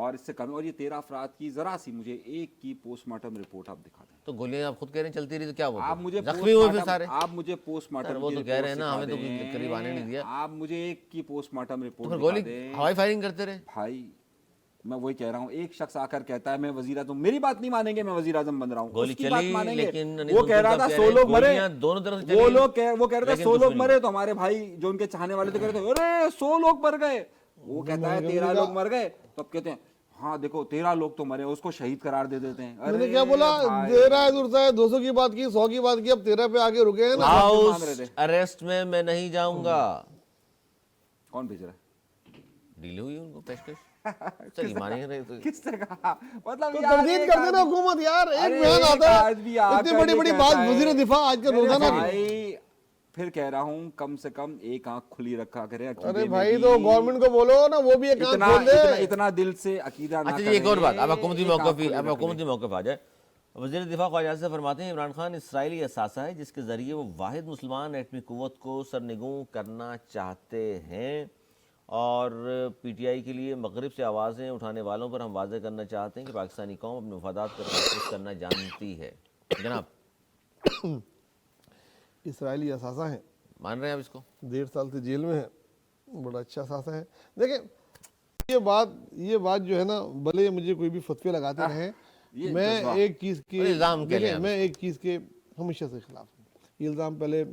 Speaker 3: اور اس سے کم, اور یہ 13 افراد کی ذرا سی مجھے ایک کی پوسٹ مارٹم رپورٹ آپ دکھا دیں.
Speaker 1: تو گولیاں آپ خود کہہ رہے ہیں چلتی رہی تو کیا ہوا
Speaker 3: آپ مجھے
Speaker 1: زخمی ہوئے پھر سارے.
Speaker 3: آپ مجھے پوسٹ مارٹم
Speaker 1: وہ تو کہہ رہے ہیں نا ہمیں تو قریب آنے نہیں دیا.
Speaker 3: آپ مجھے ایک کی پوسٹ مارٹم
Speaker 1: تو
Speaker 3: رپورٹ
Speaker 1: پھر
Speaker 3: دکھا
Speaker 1: گولی
Speaker 3: دیں.
Speaker 1: ہوائی فائرنگ کرتے رہے.
Speaker 3: بھائی میں وہی کہہ رہا ہوں, ایک شخص آ کر کہتا ہے میں وزیر اعظم, میری بات نہیں مانیں گے, میں وزیر اعظم بن رہا ہوں,
Speaker 1: گولی
Speaker 3: اس کی بات
Speaker 1: چلی
Speaker 3: مانیں گے.
Speaker 1: لیکن
Speaker 3: وہ کہہ رہا تھا 100 لوگ مرے,
Speaker 1: دونوں طرف سے
Speaker 3: وہ
Speaker 1: چلی,
Speaker 3: لوگ وہ کہہ رہے تھے 100 لوگ
Speaker 1: کچھ
Speaker 3: مرے, تو ہمارے بھائی جو ان کے چاہنے والے تھے کہہ رہے تھے ارے 100 لوگ مر گئے. وہ کہتا ہے 13 لوگ مر گئے, تو اب کہتے ہیں ہاں دیکھو 13 لوگ تو مرے, اس کو شہید قرار دے دیتے ہیں.
Speaker 2: میں نے کیا بولا, دے رہا ہے دورتا ہے, 200 کی بات کی, 100 کی بات کی, اب 13 پہ آگے رکے ہیں نا.
Speaker 1: ہاؤس اریسٹ میں نہیں جاؤں گا.
Speaker 3: کون بھیج رہا ہے؟
Speaker 1: ڈیل ہوئی ان کو پیشکش. چلیے مانیں رہے تو
Speaker 3: کس نے کہا؟ مطلب
Speaker 2: تو تردید کر دینا حکومت یار, ایک بیان آتا ہے اتنی بڑی بڑی بات وزیر دفاع آج کے روزانہ کی.
Speaker 3: پھر کہہ رہا ہوں کم سے کم ایک آنکھ کھلی رکھا کرے.
Speaker 2: ارے بھائی تو گورنمنٹ کو بولو نا, وہ بھی ایک آنکھ کھول دے.
Speaker 3: اتنا دل سے عقیدہ نہ
Speaker 1: اچھا
Speaker 3: کریں.
Speaker 1: ایک اور بات, اب حکومتی موقف آ جائے. وزیر دفاع خواجہ آصف فرماتے ہیں عمران خان اسرائیلی اثاثہ ہے جس کے ذریعے وہ واحد مسلمان ایٹمی قوت کو سرنگوں کرنا چاہتے ہیں, اور پی ٹی آئی کے لیے مغرب سے آوازیں اٹھانے والوں پر ہم واضح کرنا چاہتے ہیں کہ پاکستانی قوم اپنے مفادات کا تحفظ کرنا جانتی ہے. جناب
Speaker 2: اسرائیلی اثاثہ ہیں,
Speaker 1: مان رہے ہیں آپ اس کو؟
Speaker 2: 1.5 سال سے جیل میں ہے, بڑا اچھا اثاثہ ہے. دیکھیں یہ بات جو ہے نا, بھلے مجھے کوئی بھی فتوے لگاتے رہیں, میں ایک چیز کے میں ایک چیز کے ہمیشہ سے خلاف ہوں. یہ الزام پہلے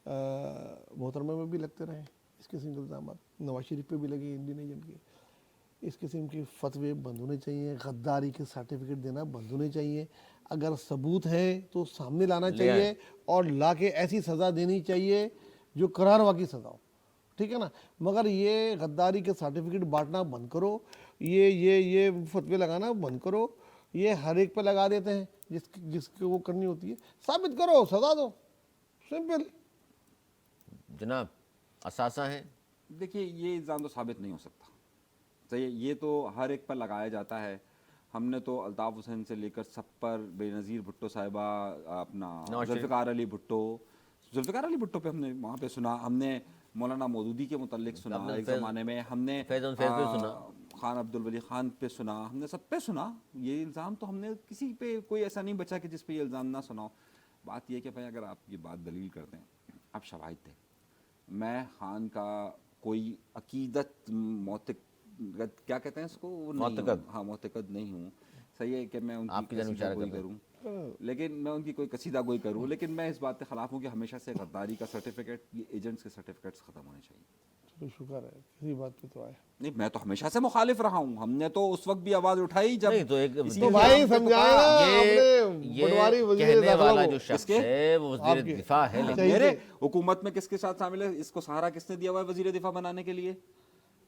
Speaker 2: محترمہ میں بھی لگتے رہے, اس قسم کے الزامات نواز شریف پہ بھی لگے, انڈین ایجنٹ کے. اس قسم کے فتوے بند ہونے چاہیے, غداری کے سرٹیفکیٹ دینا بند ہونے چاہیے. اگر ثبوت ہے تو سامنے لانا چاہیے, اور لا کے ایسی سزا دینی چاہیے جو قرار واقعی سزا ہو, ٹھیک ہے نا. مگر یہ غداری کے سرٹیفکیٹ بانٹنا بند کرو, یہ فتوے لگانا بند کرو. یہ ہر ایک پہ لگا دیتے ہیں جس کو وہ کرنی ہوتی ہے. ثابت کرو, سزا دو, سمپل.
Speaker 1: جناب اثاثہ ہیں.
Speaker 3: دیکھیے یہ الزام تو ثابت نہیں ہو سکتا, صحیح, یہ تو ہر ایک پر لگایا جاتا ہے. ہم نے تو الطاف حسین سے لے کر سب پر, بے نظیر بھٹو صاحبہ, اپنا ذوالفقار علی بھٹو پہ ہم نے وہاں پہ سنا, ہم نے مولانا مودودی کے متعلق سنا ایک زمانے میں, ہم نے خان عبدالولی خان پہ سنا, ہم نے سب پہ سنا. یہ الزام تو ہم نے کسی پہ کوئی ایسا نہیں بچا کہ جس پہ یہ الزام نہ سنا ہو. بات یہ کہ بھائی اگر آپ یہ بات دلیل کرتے ہیں, آپ شواہد دیں. میں خان کا کوئی عقیدت کیا کہتے ہیں اس کو, معتقد نہیں ہوں. صحیح ہے کہ میں ان کی قصیدہ گوئی کروں, لیکن میں ان کی کوئی قصیدہ گوئی کروں, لیکن میں اس بات کے خلاف ہوں کہ ہمیشہ سے غداری کا سرٹیفکیٹ, یہ ایجنٹس کے سرٹیفکیٹس ختم ہونے چاہیے.
Speaker 2: شکر ہے کسی بات پہ تو آئے.
Speaker 3: نہیں, میں تو ہمیشہ سے مخالف رہا ہوں. ہم نے تو اس وقت بھی آواز اٹھائی جب
Speaker 2: تو بھائی
Speaker 1: کہنے والا جو شخص ہے وہ وزیر دفاع ہے,
Speaker 3: میرے حکومت میں کس کے ساتھ شامل ہے, اس کو سہارا کس نے دیا ہوا ہے وزیر دفاع بنانے کے لیے؟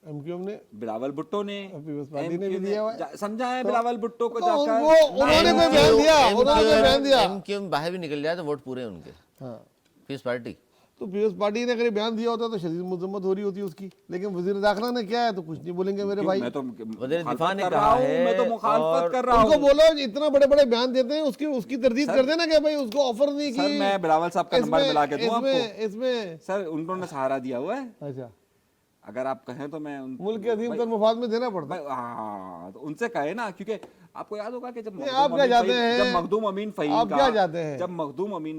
Speaker 2: ایم کیو ایم نے,
Speaker 3: بلاول بھٹو نے,
Speaker 2: پارٹی نے بھی دیا ہوا ہے.
Speaker 3: سمجھا ہے بلاول بھٹو کو جا کر
Speaker 2: انہوں نے کوئی بیان دیا,
Speaker 1: ایم کیو ایم باہر بھی نکل جائے تو ووٹ پورے ان کے.
Speaker 2: ہاں,
Speaker 1: پیپلز پارٹی,
Speaker 2: تو پیپلز پارٹی نے اگر بیان دیا ہوتا تو شدید مذمت ہو رہی ہوتی اس کی, لیکن وزیر داخلہ نے کیا ہے تو کچھ نہیں بولیں گے میرے بھائی.
Speaker 3: میں تو
Speaker 1: وزیر دفاع نے کہا ہے,
Speaker 3: میں تو مخالفت کر رہا ہوں.
Speaker 2: ان کو بولو اتنا بڑے بڑے بیان دیتے ہیں, اس کی تردید کر دینا کہ بھائی اس کو آفر نہیں کی.
Speaker 3: سر میں بلاول صاحب کا نمبر ملا کے دوں آپ کو,
Speaker 2: اس میں
Speaker 3: سر انہوں نے سہارا دیا ہوا ہے.
Speaker 2: اچھا,
Speaker 3: اگر آپ کہیں تو میں
Speaker 2: ملک کے عظیم تر مفاد میں دینا پڑتا ہے.
Speaker 3: ہاں, تو ان سے کہے نا, کیونکہ آپ کو یاد ہوگا کہ جب مخدوم امین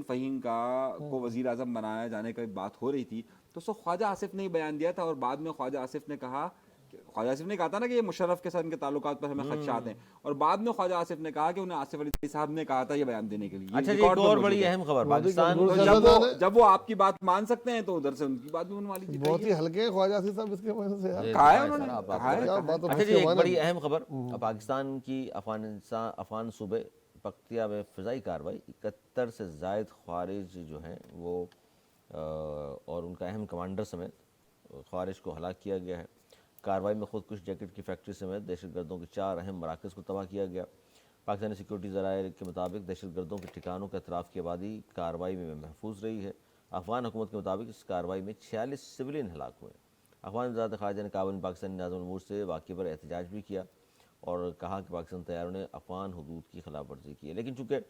Speaker 3: فہیم کا کو وزیر اعظم بنایا جانے کی بات ہو رہی تھی, تو سو خواجہ آصف نے بیان دیا تھا, اور بعد میں خواجہ آصف نے کہا تھا نا کہ یہ مشرف کے ساتھ ان کے تعلقات پر ہمیں خدشات ہیں, اور بعد میں خواجہ آصف نے کہا کہ انہیں آصف علی صاحب نے کہا تھا یہ بیان دینے کے لیے.
Speaker 1: اچھا جی, ایک اور بڑی اہم خبر, پاکستان
Speaker 3: جب وہ آپ کی بات مان سکتے ہیں تو ادھر سے ان کی بات بھی منوا لیجیے.
Speaker 2: بہت ہی ہلکے خواجہ آصف صاحب اس کے وجہ سے
Speaker 3: کہا ہے انہوں نے.
Speaker 1: اچھا جی, ایک بڑی اہم خبر, پاکستان کی افغان صوبے پکتیا میں فضائی کارروائی, 71 سے زائد خوارج جو ہیں وہ اور ان کا اہم کمانڈر سمیت خوارج کو ہلاک کیا گیا ہے. کارروائی میں خودکش جیکٹ کی فیکٹری سمیت دہشت گردوں کے 4 اہم مراکز کو تباہ کیا گیا. پاکستانی سیکورٹی ذرائع کے مطابق دہشت گردوں کے ٹھکانوں کے اطراف کی آبادی کارروائی میں محفوظ رہی ہے. افغان حکومت کے مطابق اس کارروائی میں 46 سویلین ہلاک ہوئے. افغان وزارت خارجہ نے کابل میں پاکستانی نظام الامور سے واقعے پر احتجاج بھی کیا اور کہا کہ پاکستان طیاروں نے افغان حدود کی خلاف ورزی کی ہے. لیکن چونکہ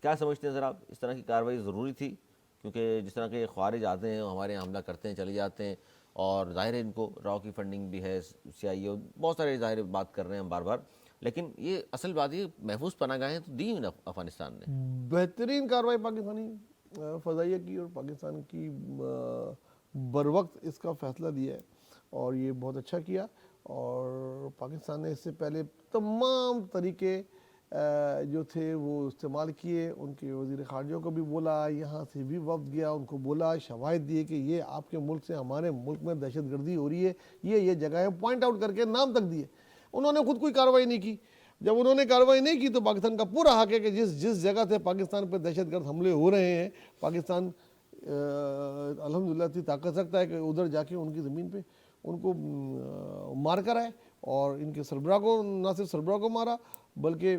Speaker 1: کیا سمجھتے ہیں ذرا آپ, اس طرح کی کارروائی ضروری تھی؟ کیونکہ جس طرح کے خوارج آتے ہیں ہمارے یہاں حملہ کرتے ہیں چلے جاتے ہیں, اور ظاہر ہے ان کو راؤ کی فنڈنگ بھی ہے, CIA بہت سارے ظاہر بات کر رہے ہیں ہم بار بار, لیکن یہ اصل بات یہ محفوظ پناہ گاہیں تو دی ہوئی افغانستان نے.
Speaker 2: بہترین کارروائی پاکستانی فضائیہ کی اور پاکستان کی بر وقت اس کا فیصلہ دیا ہے اور یہ بہت اچھا کیا. اور پاکستان نے اس سے پہلے تمام طریقے جو تھے وہ استعمال کیے, ان کے وزیر خارجہ کو بھی بولا, یہاں سے بھی وفد گیا, ان کو بولا, شواہد دیے کہ یہ آپ کے ملک سے ہمارے ملک میں دہشت گردی ہو رہی ہے, یہ جگہ ہے, پوائنٹ آؤٹ کر کے نام تک دیے. انہوں نے خود کوئی کارروائی نہیں کی. جب انہوں نے کارروائی نہیں کی تو پاکستان کا پورا حق ہے کہ جس جگہ سے پاکستان پہ دہشت گرد حملے ہو رہے ہیں, پاکستان الحمدللہ اتنی طاقت رکھتا ہے کہ ادھر جا کے ان کی زمین پہ ان کو مار کر آئے, اور ان کے سربراہ کو, نہ صرف سربراہ کو مارا بلکہ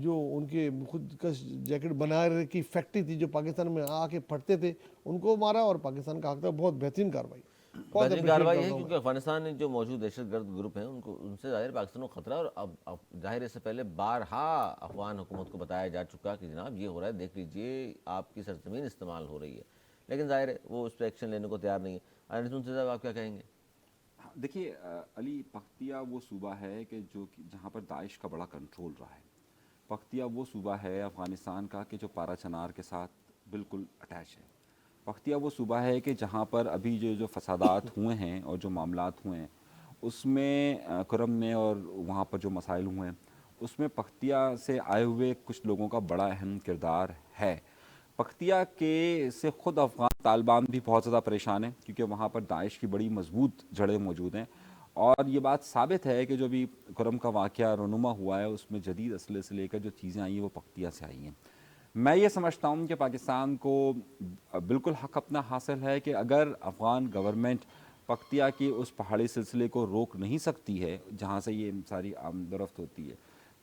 Speaker 2: جو ان کے خود کش جیکٹ بنانے کی فیکٹری تھی جو پاکستان میں آ کے پھٹتے تھے ان کو مارا, اور پاکستان کا حق تھا. بہت بہترین کارروائی, بہت
Speaker 1: بہترین
Speaker 2: appreciate
Speaker 1: کارروائی ہے
Speaker 2: کرتا ہوں
Speaker 1: کیونکہ افغانستان میں جو موجود دہشت گرد گروپ ہیں ان سے ظاہر پاکستان کو خطرہ, اور اب ظاہر اس سے پہلے بارہا افغان حکومت کو بتایا جا چکا کہ جناب یہ ہو رہا ہے, دیکھ لیجئے آپ کی سرزمین استعمال ہو رہی ہے, لیکن ظاہر ہے وہ اس پہ ایکشن لینے کو تیار نہیں ہے. انیس صاحب آپ کیا کہیں گے؟
Speaker 3: دیکھیے علی, پختیا وہ صوبہ ہے کہ جہاں پر داعش کا بڑا کنٹرول رہا ہے. پختیا وہ صوبہ ہے افغانستان کا کہ جو پارا چنار کے ساتھ بالکل اٹیچ ہے. پختیا وہ صوبہ ہے کہ جہاں پر ابھی جو فسادات ہوئے ہیں اور جو معاملات ہوئے ہیں اس میں کرم میں اور وہاں پر جو مسائل ہوئے ہیں اس میں پختیا سے آئے ہوئے کچھ لوگوں کا بڑا اہم کردار ہے. پختیا کے سے خود افغان طالبان بھی بہت زیادہ پریشان ہیں کیونکہ وہاں پر داعش کی بڑی مضبوط جڑیں موجود ہیں, اور یہ بات ثابت ہے کہ جو بھی کرم کا واقعہ رونما ہوا ہے اس میں جدید اسلحے سے لے کر جو چیزیں آئی ہیں وہ پختیا سے آئی ہیں. میں یہ سمجھتا ہوں کہ پاکستان کو بالکل حق اپنا حاصل ہے کہ اگر افغان گورنمنٹ پختیا کی اس پہاڑی سلسلے کو روک نہیں سکتی ہے جہاں سے یہ ساری آمد و رفت ہوتی ہے,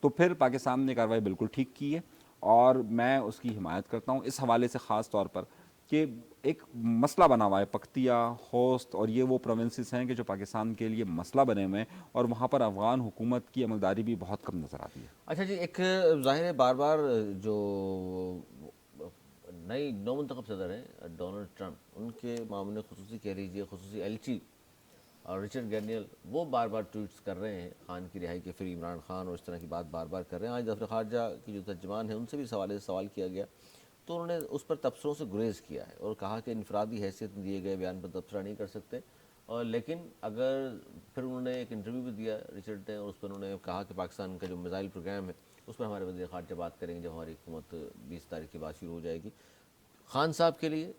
Speaker 3: تو پھر پاکستان نے کارروائی بالکل ٹھیک کی ہے, اور میں اس کی حمایت کرتا ہوں اس حوالے سے خاص طور پر کہ ایک مسئلہ بنا ہوا ہے پختیا, خوست, اور یہ وہ پروونسز ہیں کہ جو پاکستان کے لیے مسئلہ بنے ہوئے ہیں, اور وہاں پر افغان حکومت کی عملداری بھی بہت کم نظر آتی ہے.
Speaker 1: اچھا جی, ایک ظاہر ہے بار بار جو نئی نو منتخب صدر ہیں ڈونلڈ ٹرمپ, ان کے معاملے خصوصی کہہ لیجیے, خصوصی ایلچی اور رچرڈ گرنیل, وہ بار بار ٹویٹس کر رہے ہیں خان کی رہائی کے فری, عمران خان اور اس طرح کی بات بار بار کر رہے ہیں. آج دفتر خارجہ کی جو ترجمان ہیں ان سے بھی اس حوالے سے سوال کیا گیا تو انہوں نے اس پر تبصروں سے گریز کیا ہے اور کہا کہ انفرادی حیثیت میں دیے گئے بیان پر تبصرہ نہیں کر سکتے. اور لیکن اگر پھر انہوں نے ایک انٹرویو بھی دیا رچرڈ نے, اور اس پر انہوں نے کہا کہ پاکستان کا جو میزائل پروگرام ہے اس پر ہمارے وزیر خارجہ بات کریں گے جب ہماری حکومت 20 تاریخ کے بعد شروع ہو جائے گی. خان صاحب کے لیے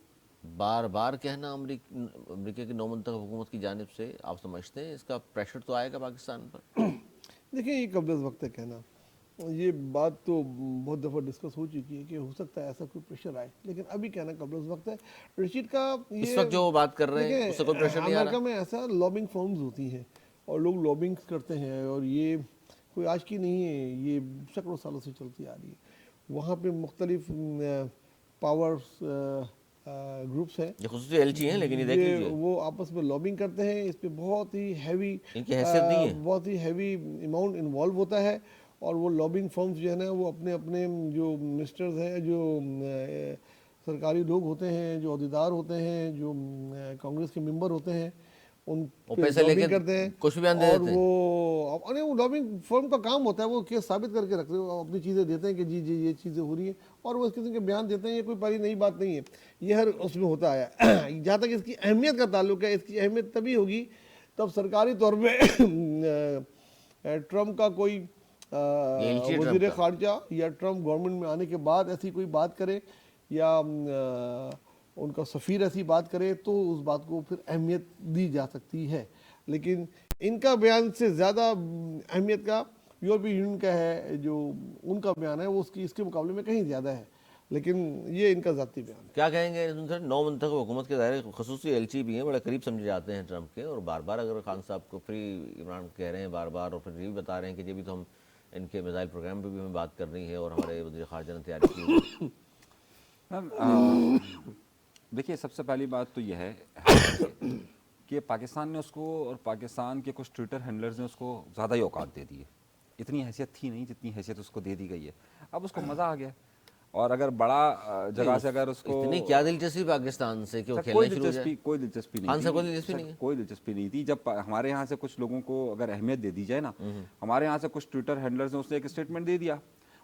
Speaker 1: بار بار کہنا امریکہ کی نو منتخب حکومت کی جانب سے, آپ سمجھتے ہیں اس کا پریشر تو آئے گا پاکستان پر؟
Speaker 2: دیکھیں یہ قبل از وقت ہے کہنا, یہ بات تو بہت دفعہ ڈسکس ہو چکی ہے کہ ہو سکتا ہے ایسا کوئی پریشر آئے, لیکن ابھی کہنا قبل از وقت ہے. رشید کا
Speaker 1: اس
Speaker 2: یہ
Speaker 1: وقت جو وہ بات کر رہے ہیں اس سے کوئی پریشر نہیں آ
Speaker 2: امریکہ
Speaker 1: رہا؟
Speaker 2: میں ایسا لابنگ فارمز ہوتی ہیں اور لوگ لابنگ کرتے ہیں, اور یہ کوئی آج کی نہیں ہے, یہ سینکڑوں سالوں سے چلتی آ رہی ہے. وہاں پہ مختلف پاورز گروپس ہیں,
Speaker 1: یہ خصوصی ایلچی ہیں, لیکن یہ دیکھ لیجیے
Speaker 2: وہ آپس میں لابنگ کرتے ہیں. اس پہ بہت ہی ہیوی
Speaker 1: ان کی حیثیت نہیں ہے.
Speaker 2: بہت ہی ہیوی اماؤنٹ انوالو ہوتا ہے, اور وہ لابنگ فرمز جو ہے نا وہ اپنے اپنے جو منسٹرز ہیں, جو سرکاری لوگ ہوتے ہیں, جو عہدیدار ہوتے ہیں, جو کانگریس کے ممبر ہوتے ہیں, ان پہ
Speaker 1: پیسے لے کے
Speaker 2: لابنگ کرتے ہیں.
Speaker 1: کچھ بھی بیان دے
Speaker 2: اور
Speaker 1: دیتے ہیں.
Speaker 2: وہ لابنگ فرم کا کام ہوتا ہے, وہ کیس ثابت کر کے رکھتے ہیں, اپنی چیزیں دیتے ہیں کہ جی جی یہ چیزیں ہو رہی ہیں, اور وہ اس قسم کے بیان دیتے ہیں. یہ کوئی بڑی نئی بات نہیں ہے, یہ ہر اس میں ہوتا آیا. جہاں تک اس کی اہمیت کا تعلق ہے, اس کی اہمیت تبھی ہوگی تب سرکاری طور پہ ٹرمپ کا کوئی وزیر خارجہ یا ٹرمپ گورنمنٹ میں آنے کے بعد ایسی کوئی بات کرے, یا ان کا سفیر ایسی بات کرے, تو اس بات کو پھر اہمیت دی جا سکتی ہے. لیکن ان کا بیان سے زیادہ اہمیت کا یورپی یونین کا ہے, جو ان کا بیان ہے وہ اس کے مقابلے میں کہیں زیادہ ہے, لیکن یہ ان کا ذاتی بیان ہے.
Speaker 1: کیا کہیں گے نو منتخب حکومت کے ظاہر خصوصی ایلچی بھی ہیں, بڑے قریب سمجھے جاتے ہیں ٹرمپ کے, اور بار بار اگر خان صاحب کو فری عمران کہہ رہے ہیں بار بار, اور پھر یہ بھی بتا رہے ہیں کہ یہ بھی تو ہم ان کے میزائل پروگرام پہ بھی ہمیں بات کرنی ہے اور ہمارے وزیر خارجہ نے تیاری کی ہوئی.
Speaker 3: دیکھیے سب سے پہلی بات تو یہ ہے کہ پاکستان نے اس کو, اور پاکستان کے کچھ ٹویٹر ہینڈلرز نے اس کو زیادہ ہی اوقات دے دی ہے. اتنی حیثیت تھی نہیں جتنی حیثیت اس کو دے دی گئی ہے. اب اس کو مزہ آ گیا, اور اگر بڑا جگہ سے اگر اس کو
Speaker 1: اتنی کیا دلچسپی پاکستان سے کہ وہ
Speaker 3: کوئی
Speaker 1: کھیلنا شروع ہو جائے؟
Speaker 3: کوئی دلچسپی نہیں
Speaker 1: خان صاحب
Speaker 3: تھی
Speaker 1: کوئی دلچسپی نہیں ہے؟
Speaker 3: کوئی دلچسپی نہیں تھی. جب ہمارے یہاں سے کچھ لوگوں کو اگر اہمیت دے دی جائے نا, ہمارے یہاں سے کچھ ٹویٹر ہینڈلرز نے اس نے ایک اسٹیٹمنٹ دے دیا,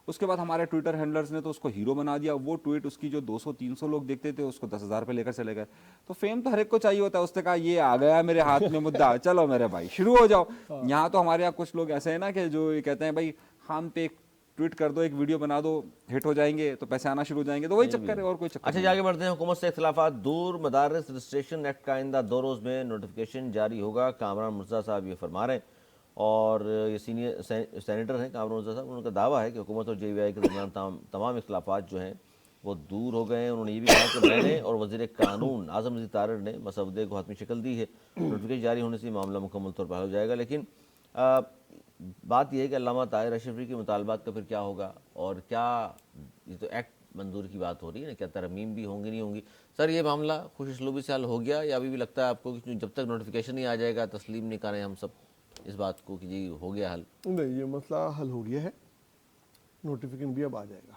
Speaker 3: اس کے بعد ہمارے ٹویٹر ہینڈلرز نے تو اس کو ہیرو بنا دیا. وہ ٹویٹ اس کی جو 200-300 لوگ دیکھتے تھے اس کو 10,000 پہ لے کر چلے گئے. تو فیم تو ہر ایک کو چاہیے ہوتا ہے. اس نے کہا یہ آ گیا میرے ہاتھ میں مدعا, چلو میرے بھائی شروع ہو جاؤ. یہاں تو ہمارے یہاں کچھ لوگ ایسے ہیں نا کہ جو یہ کہتے ہیں بھائی خان پہ ایک ٹویٹ کر دو, ایک ویڈیو بنا دو, ہٹ ہو جائیں گے تو پیسے آنا شروع ہو جائیں گے. تو وہی چکر ہے اور کوئی چکر
Speaker 1: اچھا جی, آگے بڑھتے ہیں. حکومت سے اختلافات دور, مدارس رجسٹریشن ایکٹ کا آئندہ 2 روز میں نوٹیفیکیشن جاری ہوگا. کامران مرزا صاحب یہ فرما رہے ہیں, اور یہ سینئر سینیٹر ہیں کامران مرزا صاحب. ان کا دعویٰ ہے کہ حکومت اور جے وی آئی کے درمیان تمام اختلافات جو ہیں وہ دور ہو گئے ہیں. انہوں نے یہ بھی کہا کہ میں نے اور وزیر قانون اعظم مزید طارر نے مسودے کو حتمی شکل دی ہے. نوٹیفیکیشن جاری ہونے سے معاملہ مکمل طور پر حل ہو جائے گا. لیکن بات یہ ہے کہ علامہ طاہر اشرفی کے مطالبات کا پھر کیا ہوگا, اور کیا یہ تو ایکٹ منظور کی بات ہو رہی ہے نا, کیا ترمیم بھی ہوں گی نہیں ہوں گی؟ سر یہ معاملہ خوش اسلوبی سے حل ہو گیا, یا ابھی بھی لگتا ہے آپ کو کہ جب تک نوٹیفیکیشن نہیں آ جائے گا تسلیم نہیں کریں ہم سب اس بات کو کہ جی ہو گیا حل؟
Speaker 2: نہیں, یہ مسئلہ حل ہو گیا ہے, نوٹیفیکیشن بھی اب آ جائے گا,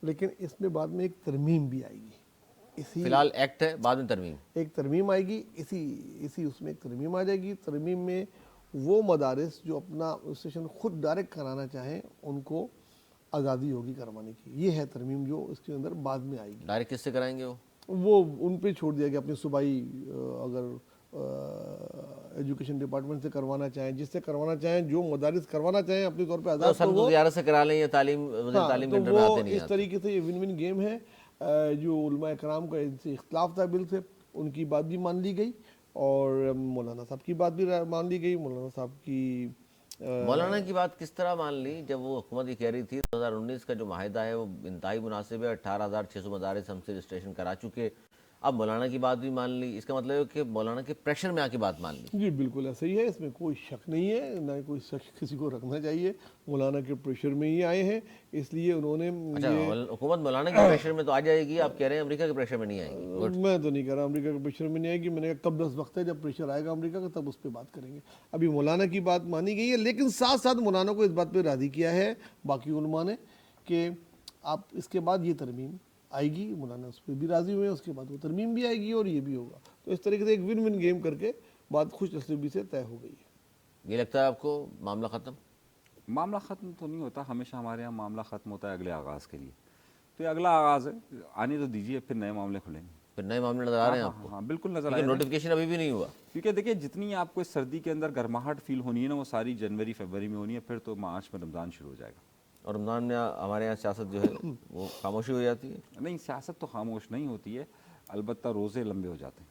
Speaker 2: لیکن اس میں بعد میں ایک ترمیم بھی آئے گی.
Speaker 1: فی الحال ایکٹ ہے, بعد میں ترمیم.
Speaker 2: ایک ترمیم آئے گی, اسی اس میں ایک ترمیم آ جائے گی. ترمیم میں وہ مدارس جو اپنا رجسٹریشن خود ڈائریکٹ کرانا چاہیں ان کو آزادی ہوگی کروانے کی. یہ ہے ترمیم جو اس کے اندر بعد میں آئے گی.
Speaker 1: ڈائریکٹ کس سے کرائیں گے
Speaker 2: وہ ان پہ چھوڑ دیا گیا, اپنی صوبائی اگر ایجوکیشن ڈپارٹمنٹ سے کروانا چاہیں, جس سے کروانا چاہیں, جو مدارس کروانا چاہیں اپنے طور پہ آزاد,
Speaker 1: سب زیارت سے کرا لیں یا تعلیم وزیر تعلیم کے انڈر میں آتے نہیں
Speaker 2: اس طریقے سے یہ ون ون گیم ہے. جو علماء کرام کا ان سے اختلاف تھا بل سے, ان کی بات بھی مان لی گئی, اور مولانا صاحب کی بات بھی مان لی گئی. مولانا صاحب کی
Speaker 1: مولانا کی بات کس طرح مان لی جب وہ حکومت یہ کہہ رہی تھی 2019 کا جو معاہدہ ہے وہ انتہائی مناسب ہے, 18,600 مدارس ہم سے رجسٹریشن کرا چکے, اب مولانا کی بات بھی مان لی؟ اس کا مطلب ہے کہ مولانا کے پریشر میں آ کے بات مان لی.
Speaker 2: جی بالکل ایسا ہی ہے, اس میں کوئی شک نہیں ہے, نہ کوئی شک کسی کو رکھنا چاہیے. مولانا کے پریشر میں ہی آئے ہیں, اس لیے انہوں نے
Speaker 1: اچھا حکومت مولانا کے پریشر میں تو آ جائے گی, آپ کہہ رہے ہیں امریکہ کے پریشر میں نہیں آئے گی؟
Speaker 2: میں تو نہیں کہہ رہا امریکہ کے پریشر میں نہیں آئے گی. میں نے کہا کب 10 وقت ہے جب پریشر آئے گا امریکہ کا تب اس پہ بات کریں گے. ابھی مولانا کی بات مانی گئی ہے, لیکن ساتھ ساتھ مولانا کو اس بات پہ راضی کیا ہے باقی علماء نے کہ آپ اس کے بعد یہ ترمیم آئے گی. مولانا اس پہ بھی راضی ہوئے ہیں, اس کے بعد وہ ترمیم بھی آئے گی اور یہ بھی ہوگا. تو اس طریقے سے ایک ون ون گیم کر کے بات خوش اسلوبی سے طے ہو گئی ہے.
Speaker 1: یہ لگتا ہے آپ کو معاملہ ختم؟
Speaker 3: معاملہ ختم تو نہیں ہوتا, ہمیشہ ہمارے یہاں معاملہ ختم ہوتا ہے اگلے آغاز کے لیے. تو یہ اگلا آغاز ہے, آنے تو دیجیے, پھر نئے معاملے کھلیں گے.
Speaker 1: پھر نئے معاملے نظر آ رہے ہیں آپ کو؟
Speaker 3: ہاں بالکل نظر آ
Speaker 1: لیکن
Speaker 3: رہے ہیں,
Speaker 1: نوٹیفیکیشن ابھی بھی نہیں ہوا.
Speaker 3: کیونکہ دیکھیں جتنی آپ کو اس سردی کے اندر گرماہٹ فیل ہونی ہے نا, وہ ساری جنوری فروری میں ہونی ہے, پھر تو مارچ میں رمضان شروع ہو جائے گا.
Speaker 1: اور رمضان میں ہمارے یہاں سیاست جو ہے وہ خاموشی ہو جاتی ہے.
Speaker 3: نہیں, سیاست تو خاموش نہیں ہوتی ہے, البتہ روزے لمبے ہو جاتے ہیں.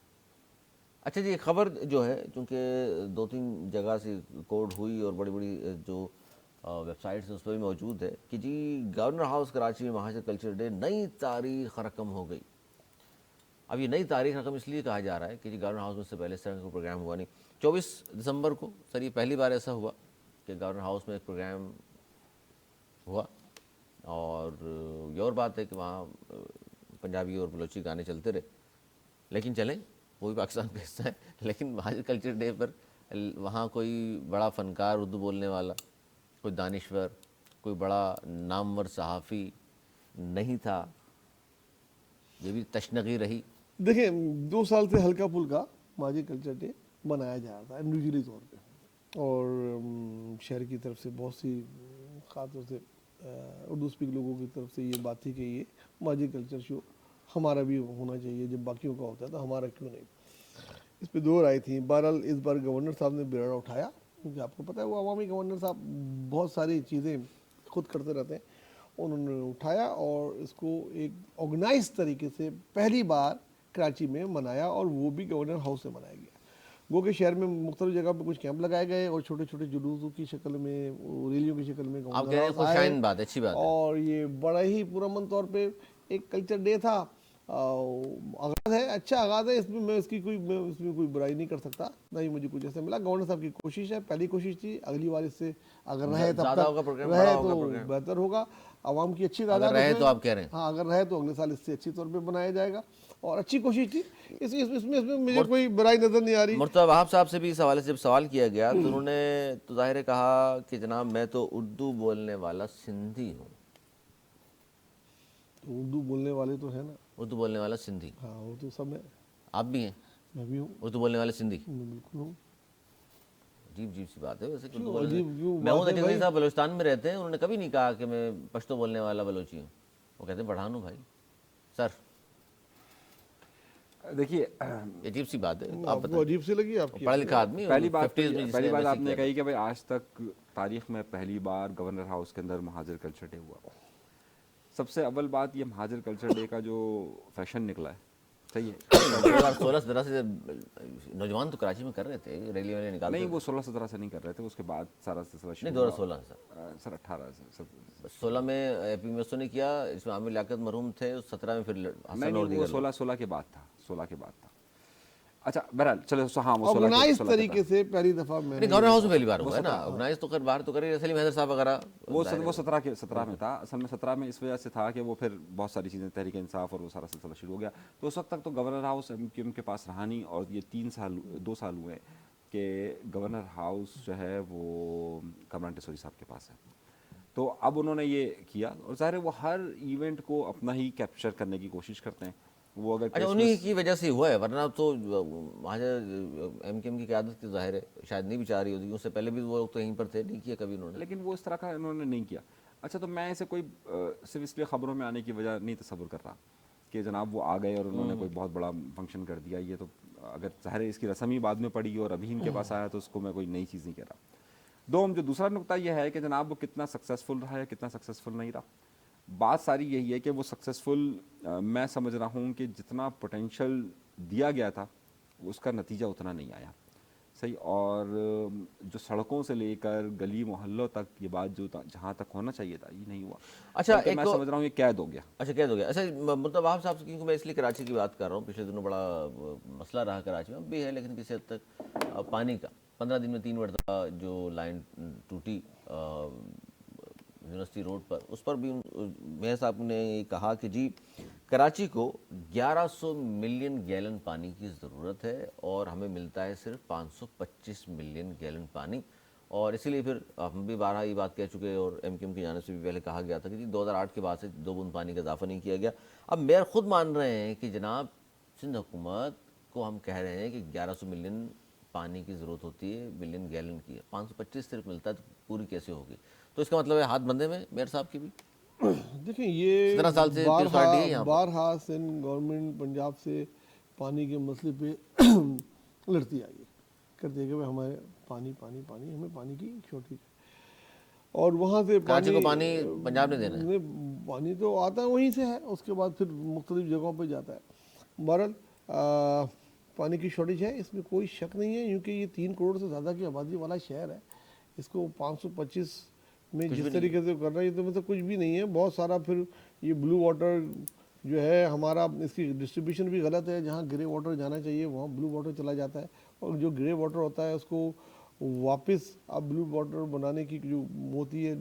Speaker 1: اچھا جی, خبر جو ہے چونکہ 2-3 جگہ سے کوڈ ہوئی اور بڑی بڑی جو ویب سائٹس اس پہ بھی موجود ہے کہ جی گورنر ہاؤس کراچی میں مہاجر کلچر ڈے نئی تاریخ رقم ہو گئی. اب یہ نئی تاریخ رقم اس لیے کہا جا رہا ہے کہ جی گورنر ہاؤس میں سے پہلے اس طرح کا پروگرام ہوا نہیں. 24 دسمبر کو سر یہ پہلی بار ایسا ہوا کہ گورنر ہاؤس میں ایک پروگرام ہوا, اور یہ اور بات ہے کہ وہاں پنجابی اور بلوچی گانے چلتے رہے. لیکن چلیں, وہ بھی پاکستان کا حصہ ہے, لیکن مہاجر کلچر ڈے پر وہاں کوئی بڑا فنکار اردو بولنے والا, کوئی دانشور, کوئی بڑا نامور صحافی نہیں تھا. یہ بھی تشنگی رہی.
Speaker 2: دیکھیں 2 سال سے ہلکا پھلکا مہاجر کلچر ڈے منایا جا رہا تھا انڈیویجولی طور پہ, اور شہر کی طرف سے بہت سی خاص طور سے اردو اسپیک لوگوں کی طرف سے یہ بات تھی کہ یہ مہاجر کلچر شو ہمارا بھی ہونا چاہیے, جب باقیوں کا ہوتا ہے تو ہمارا کیوں نہیں. اس پہ 2 رائے تھیں. بہرحال اس بار گورنر صاحب نے بیڑا اٹھایا, کیونکہ آپ کو پتہ ہے وہ عوامی گورنر صاحب بہت ساری چیزیں خود کرتے رہتے ہیں. انہوں نے اٹھایا اور اس کو ایک آرگنائز طریقے سے پہلی بار کراچی میں منایا, اور وہ بھی گورنر ہاؤس سے منایا گیا. گو کہ شہر میں مختلف جگہ پہ کچھ کیمپ لگائے گئے اور چھوٹے چھوٹے جلوسوں کی شکل میں, ریلیوں کی شکل میں
Speaker 1: آپ کہہ رہے ہیں خوشائن بات, اچھی بات ہے.
Speaker 2: اور یہ بڑا ہی پرامن طور پہ ایک کلچر ڈے تھا. آغاز ہے, اچھا آغاز ہے, اس میں اس میں کوئی برائی نہیں کر سکتا, نہ ہی مجھے کچھ ایسا ملا. گورنر صاحب کی کوشش ہے, پہلی کوشش تھی, اگلی بار اس سے اگر رہے تب تک رہے تو بہتر ہوگا. عوام کی اچھی تعداد
Speaker 1: رہے تو آپ کہہ رہے ہیں,
Speaker 2: ہاں اگر رہے تو اگلے سال اس سے اچھی طور پہ بنایا جائے گا, اور اچھی کوشش تھی. اس میں مجھے کوئی برائی نظر نہیں آ رہی.
Speaker 1: مرتضیٰ وہاب صاحب سے بھی اس حوالے سے جب سوال کیا گیا تو انہوں نے تو ظاہر کہا کہ جناب میں تو اردو بولنے والا سندھی ہوں.
Speaker 2: اردو بولنے والے تو ہیں نا.
Speaker 1: اردو بولنے والا سندھی,
Speaker 2: ہاں وہ تو سب ہے,
Speaker 1: آپ بھی ہیں
Speaker 2: میں بھی ہوں,
Speaker 1: اردو بولنے والے سندھی؟
Speaker 2: میں بالکل ہوں.
Speaker 1: عجیب عجیب سی بات ہے ویسے کہ اردو
Speaker 2: کیوں
Speaker 1: بولنے
Speaker 2: عجیب کیوں
Speaker 1: محمود
Speaker 2: بات ہے
Speaker 1: عتیق
Speaker 2: بھائی؟
Speaker 1: علی صاحب بلوچستان میں رہتے ہیں, انہوں نے کبھی نہیں کہا کہ میں پشتو بولنے والا بلوچی ہوں, وہ کہتے ہیں پٹھان ہوں بھائی. سر
Speaker 3: دیکھیے
Speaker 1: یہ عجیب سی بات ہے, آپ
Speaker 2: آپ کو
Speaker 1: بتائیں,
Speaker 2: عجیب سی لگی آپ کی؟
Speaker 1: پڑھا لکھا آدمی,
Speaker 3: پہلی بات
Speaker 1: 50s میں جس
Speaker 3: پہلی بات
Speaker 1: ایسے
Speaker 3: آپ نے
Speaker 1: کیا
Speaker 3: کہی کہ بھائی آج تک تاریخ میں پہلی بار گورنر ہاؤس کے اندر مہاجر کلچر ڈے ہوا. سب سے اول بات یہ مہاجر کلچر ڈے کا جو فیشن نکلا ہے, صحیح ہے,
Speaker 1: 2016-17 سے نوجوان تو کراچی میں کر رہے تھے, ریلی والے نکالتے
Speaker 3: نہیں
Speaker 1: تھے.
Speaker 3: وہ 16-17 سے نہیں کر رہے تھے, اس کے بعد سارا سلسلہ
Speaker 1: نہیں
Speaker 3: شروع
Speaker 1: 2016 سر,
Speaker 3: ہوا سر 18 سے
Speaker 1: 16 میں اے پی میسو نے کیا, اس میں عامر لیاقت مرحوم تھے, 17 میں پھر حسن اور
Speaker 3: نہیں وہ
Speaker 1: دیگر لوگ.
Speaker 3: 16 کے بعد تھا, 16 کے بعد تھا. اچھا بہرحال چلو ہاں وہ 16
Speaker 2: آرگنائز
Speaker 3: 16
Speaker 2: طریقے سے پہلی دفعہ میں نے
Speaker 1: نہیں, گورنر ہاؤس میں پہلی بار ہوا ہے نا, آرگنائز تو کر باہر تو کرے سلیم حیدر صاحب وغیرہ.
Speaker 3: وہ 17 میں تھا. اصل میں 17 میں اس وجہ سے تھا کہ وہ پھر بہت ساری چیزیں تحریک انصاف اور وہ سارا سلسلہ شروع ہو گیا. تو اس وقت تک تو گورنر ہاؤس ایم کے پاس رہا نہیں, اور یہ 2 سال ہوئے کہ گورنر ہاؤس جو ہے وہ کامران ٹیسوری صاحب کے پاس ہے. تو اب انہوں نے یہ کیا, اور ظاہر ہے وہ ہر ایونٹ کو اپنا ہی کیپچر کرنے کی کوشش کرتے ہیں. وہ اگر
Speaker 1: اچھا انہی کی وجہ سے ہوا ہے, ورنہ تو وہاں ایم کی قیادت کی ظاہر ہے شاید نہیں بھی چاہ رہی ہوتی, اس سے پہلے بھی وہ لوگ تو یہیں پر تھے, نہیں کیا کبھی انہوں نے.
Speaker 3: لیکن وہ اس طرح کا انہوں نے نہیں کیا. اچھا تو میں اسے کوئی صرف اس لیے خبروں میں آنے کی وجہ نہیں تصور کر رہا کہ جناب وہ آ گئے اور انہوں نے کوئی بہت بڑا فنکشن کر دیا. یہ تو اگر ظاہر ہے اس کی رسم ہی بعد میں پڑی اور ابھی ان کے پاس آیا تو اس کو میں کوئی نئی چیز نہیں کہہ رہا. جو دوسرا نقطہ یہ ہے کہ جناب وہ کتنا سکسیزفل رہا ہے, کتنا سکسیزفل نہیں رہا. بات ساری یہی ہے کہ وہ سکسیزفل میں سمجھ رہا ہوں کہ جتنا پوٹینشیل دیا گیا تھا اس کا نتیجہ اتنا نہیں آیا, صحیح. اور جو سڑکوں سے لے کر گلی محلوں تک یہ بات جو جہاں تک ہونا چاہیے تھا یہ نہیں ہوا.
Speaker 1: اچھا
Speaker 3: میں سمجھ رہا ہوں یہ قید ہو گیا.
Speaker 1: اچھا قید ہو گیا. اچھا مطلب وہاب صاحب سے, کیونکہ میں اس لیے کراچی کی بات کر رہا ہوں, پچھلے دنوں بڑا مسئلہ رہا کراچی میں, اب بھی ہے لیکن کسی حد تک پانی کا. 15 دن میں 3 مرتبہ جو لائن ٹوٹی یونیورسٹی روڈ پر, اس پر بھی میئر صاحب نے کہا کہ جی کراچی کو 1100 ملین گیلن پانی کی ضرورت ہے اور ہمیں ملتا ہے صرف 525 ملین گیلن پانی. اور اسی لیے پھر ہم بھی بارہا یہ بات کہہ چکے, اور ایم کیو ایم کی جانب سے بھی پہلے کہا گیا تھا کہ جی 2008 کے بعد سے 2 بوند پانی کا اضافہ نہیں کیا گیا. اب میئر خود مان رہے ہیں کہ جناب سندھ حکومت کو ہم کہہ رہے ہیں کہ 1100 ملین پانی کی ضرورت ہوتی ہے, ملین گیلن کی ہے, 525 صرف ملتا ہے, تو پوری کیسے ہوگی؟ تو اس کا مطلب ہے ہاتھ بندھے میں میئر صاحب کی بھی.
Speaker 2: دیکھیں یہ
Speaker 1: 17 سال سے ہے یہاں پر.
Speaker 2: بارہا سندھ گورنمنٹ پنجاب سے پانی کے مسئلے پہ لڑتی آئی ہے, کرتے کہ ہمارے پانی پانی پانی ہمیں پانی کی شارٹیج ہے, اور وہاں سے
Speaker 1: کراچی کو پانی پنجاب نے دینا ہے.
Speaker 2: پانی تو آتا ہے وہیں سے ہے, اس کے بعد پھر مختلف جگہوں پہ جاتا ہے. بہرحال پانی کی شارٹیج ہے, اس میں کوئی شک نہیں ہے, کیونکہ یہ 3 کروڑ سے زیادہ کی آبادی والا شہر ہے. اس کو 525 میں جس طریقے سے کر رہا ہے یہ تو مطلب کچھ بھی نہیں ہے. بہت سارا پھر یہ بلو واٹر جو ہے ہمارا, اس کی ڈسٹریبیوشن بھی غلط ہے. جہاں گرے واٹر جانا چاہیے وہاں بلو واٹر چلا جاتا ہے, اور جو گرے واٹر ہوتا ہے اس کو واپس اب بلو واٹر بنانے کی جو ہوتی ہے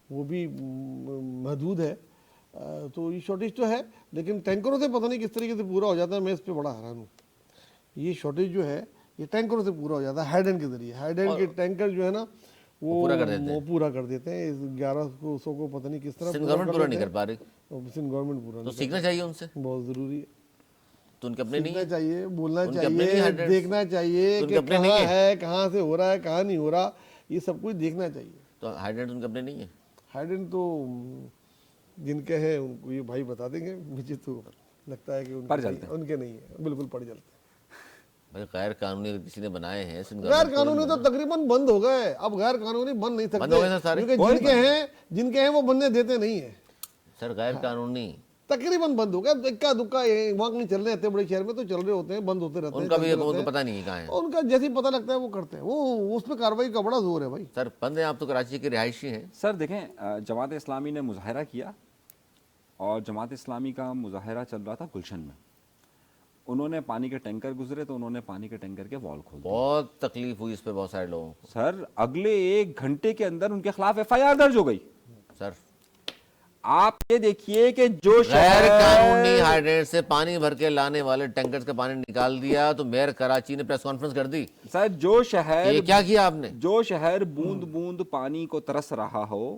Speaker 2: وہ بھی محدود ہے. تو یہ شارٹیج تو ہے, لیکن ٹینکروں سے پتہ نہیں کس طریقے سے پورا ہو جاتا ہے. میں اس پہ بڑا حیران ہوں. یہ شارٹیج جو ہے یہ ٹینکروں سے پورا ہو جاتا ہے, ہیڈ اینڈ کے ذریعے. ہیڈ اینڈ کے ٹینکر جو ہے نا وہ پورا کر دیتے ہیں. 1100 کو پتہ نہیں کس طرح
Speaker 1: گورنمنٹ پورا نہیں کر پا رہی,
Speaker 2: سندھ گورنمنٹ پورا
Speaker 1: تو سیکھنا چاہیے ان سے,
Speaker 2: بہت ضروری ہے.
Speaker 1: تو ان کے اپنے نہیں
Speaker 2: سیکھنا
Speaker 1: ہے,
Speaker 2: چاہیے, بولنا چاہیے, دیکھنا چاہیے کہ کہاں ہے, کہاں سے ہو رہا ہے, کہاں نہیں ہو رہا, یہ سب کچھ دیکھنا چاہیے.
Speaker 1: تو ہائیڈرینٹ ان کے اپنے نہیں ہے.
Speaker 2: ہائیڈرینٹ تو جن کے ہیں ان کو یہ بھائی بتا دیں گے. مجھے تو لگتا ہے کہ ان کے نہیں ہے, بالکل پڑ جلتے ہیں.
Speaker 1: بھائی غیر قانونی اگر کسی نے بنائے ہیں,
Speaker 2: غیر قانونی تو تقریباً بند ہو گئے. اب غیر قانونی بند نہیں سکتے, کیونکہ جن کے ہیں وہ بننے دیتے نہیں ہیں.
Speaker 1: سر غیر قانونی
Speaker 2: تقریباً بند ہو گیا. اکا دکا وہاں نہیں چل رہے, اتنے بڑے شہر میں تو چل رہے ہوتے ہیں, بند ہوتے رہتے ہیں.
Speaker 1: ان کا بھی حکومت کو پتہ نہیں ہے کہاں ہے,
Speaker 2: ان کا جیسے پتہ لگتا ہے وہ کرتے ہیں. وہ اس پہ کارروائی کا بڑا زور ہے بھائی.
Speaker 1: سر بند ہیں آپ تو کراچی کے رہائشی ہیں.
Speaker 3: سر دیکھیں جماعت اسلامی نے مظاہرہ کیا, اور جماعت اسلامی کا مظاہرہ چل رہا تھا گلشن میں. انہوں نے پانی کے ٹینکر گزرے تو انہوں نے پانی کے ٹینکر کے وال کھول دیے.
Speaker 1: بہت تکلیف ہوئی اس پہ بہت سارے لوگوں کو.
Speaker 3: سر اگلے 1 گھنٹے کے اندر ان کے خلاف FIR درج ہو گئی.
Speaker 1: سر
Speaker 3: آپ یہ دیکھیے کہ جو
Speaker 1: غیر قانونی ہائیڈرینٹ سے پانی بھر کے لانے والے ٹینکرز کا پانی نکال دیا تو میئر کراچی نے پریس کانفرنس کر دی.
Speaker 3: سر جو شہر
Speaker 1: یہ کیا کیا آپ نے؟
Speaker 3: جو شہر بوند بوند پانی کو ترس رہا ہو,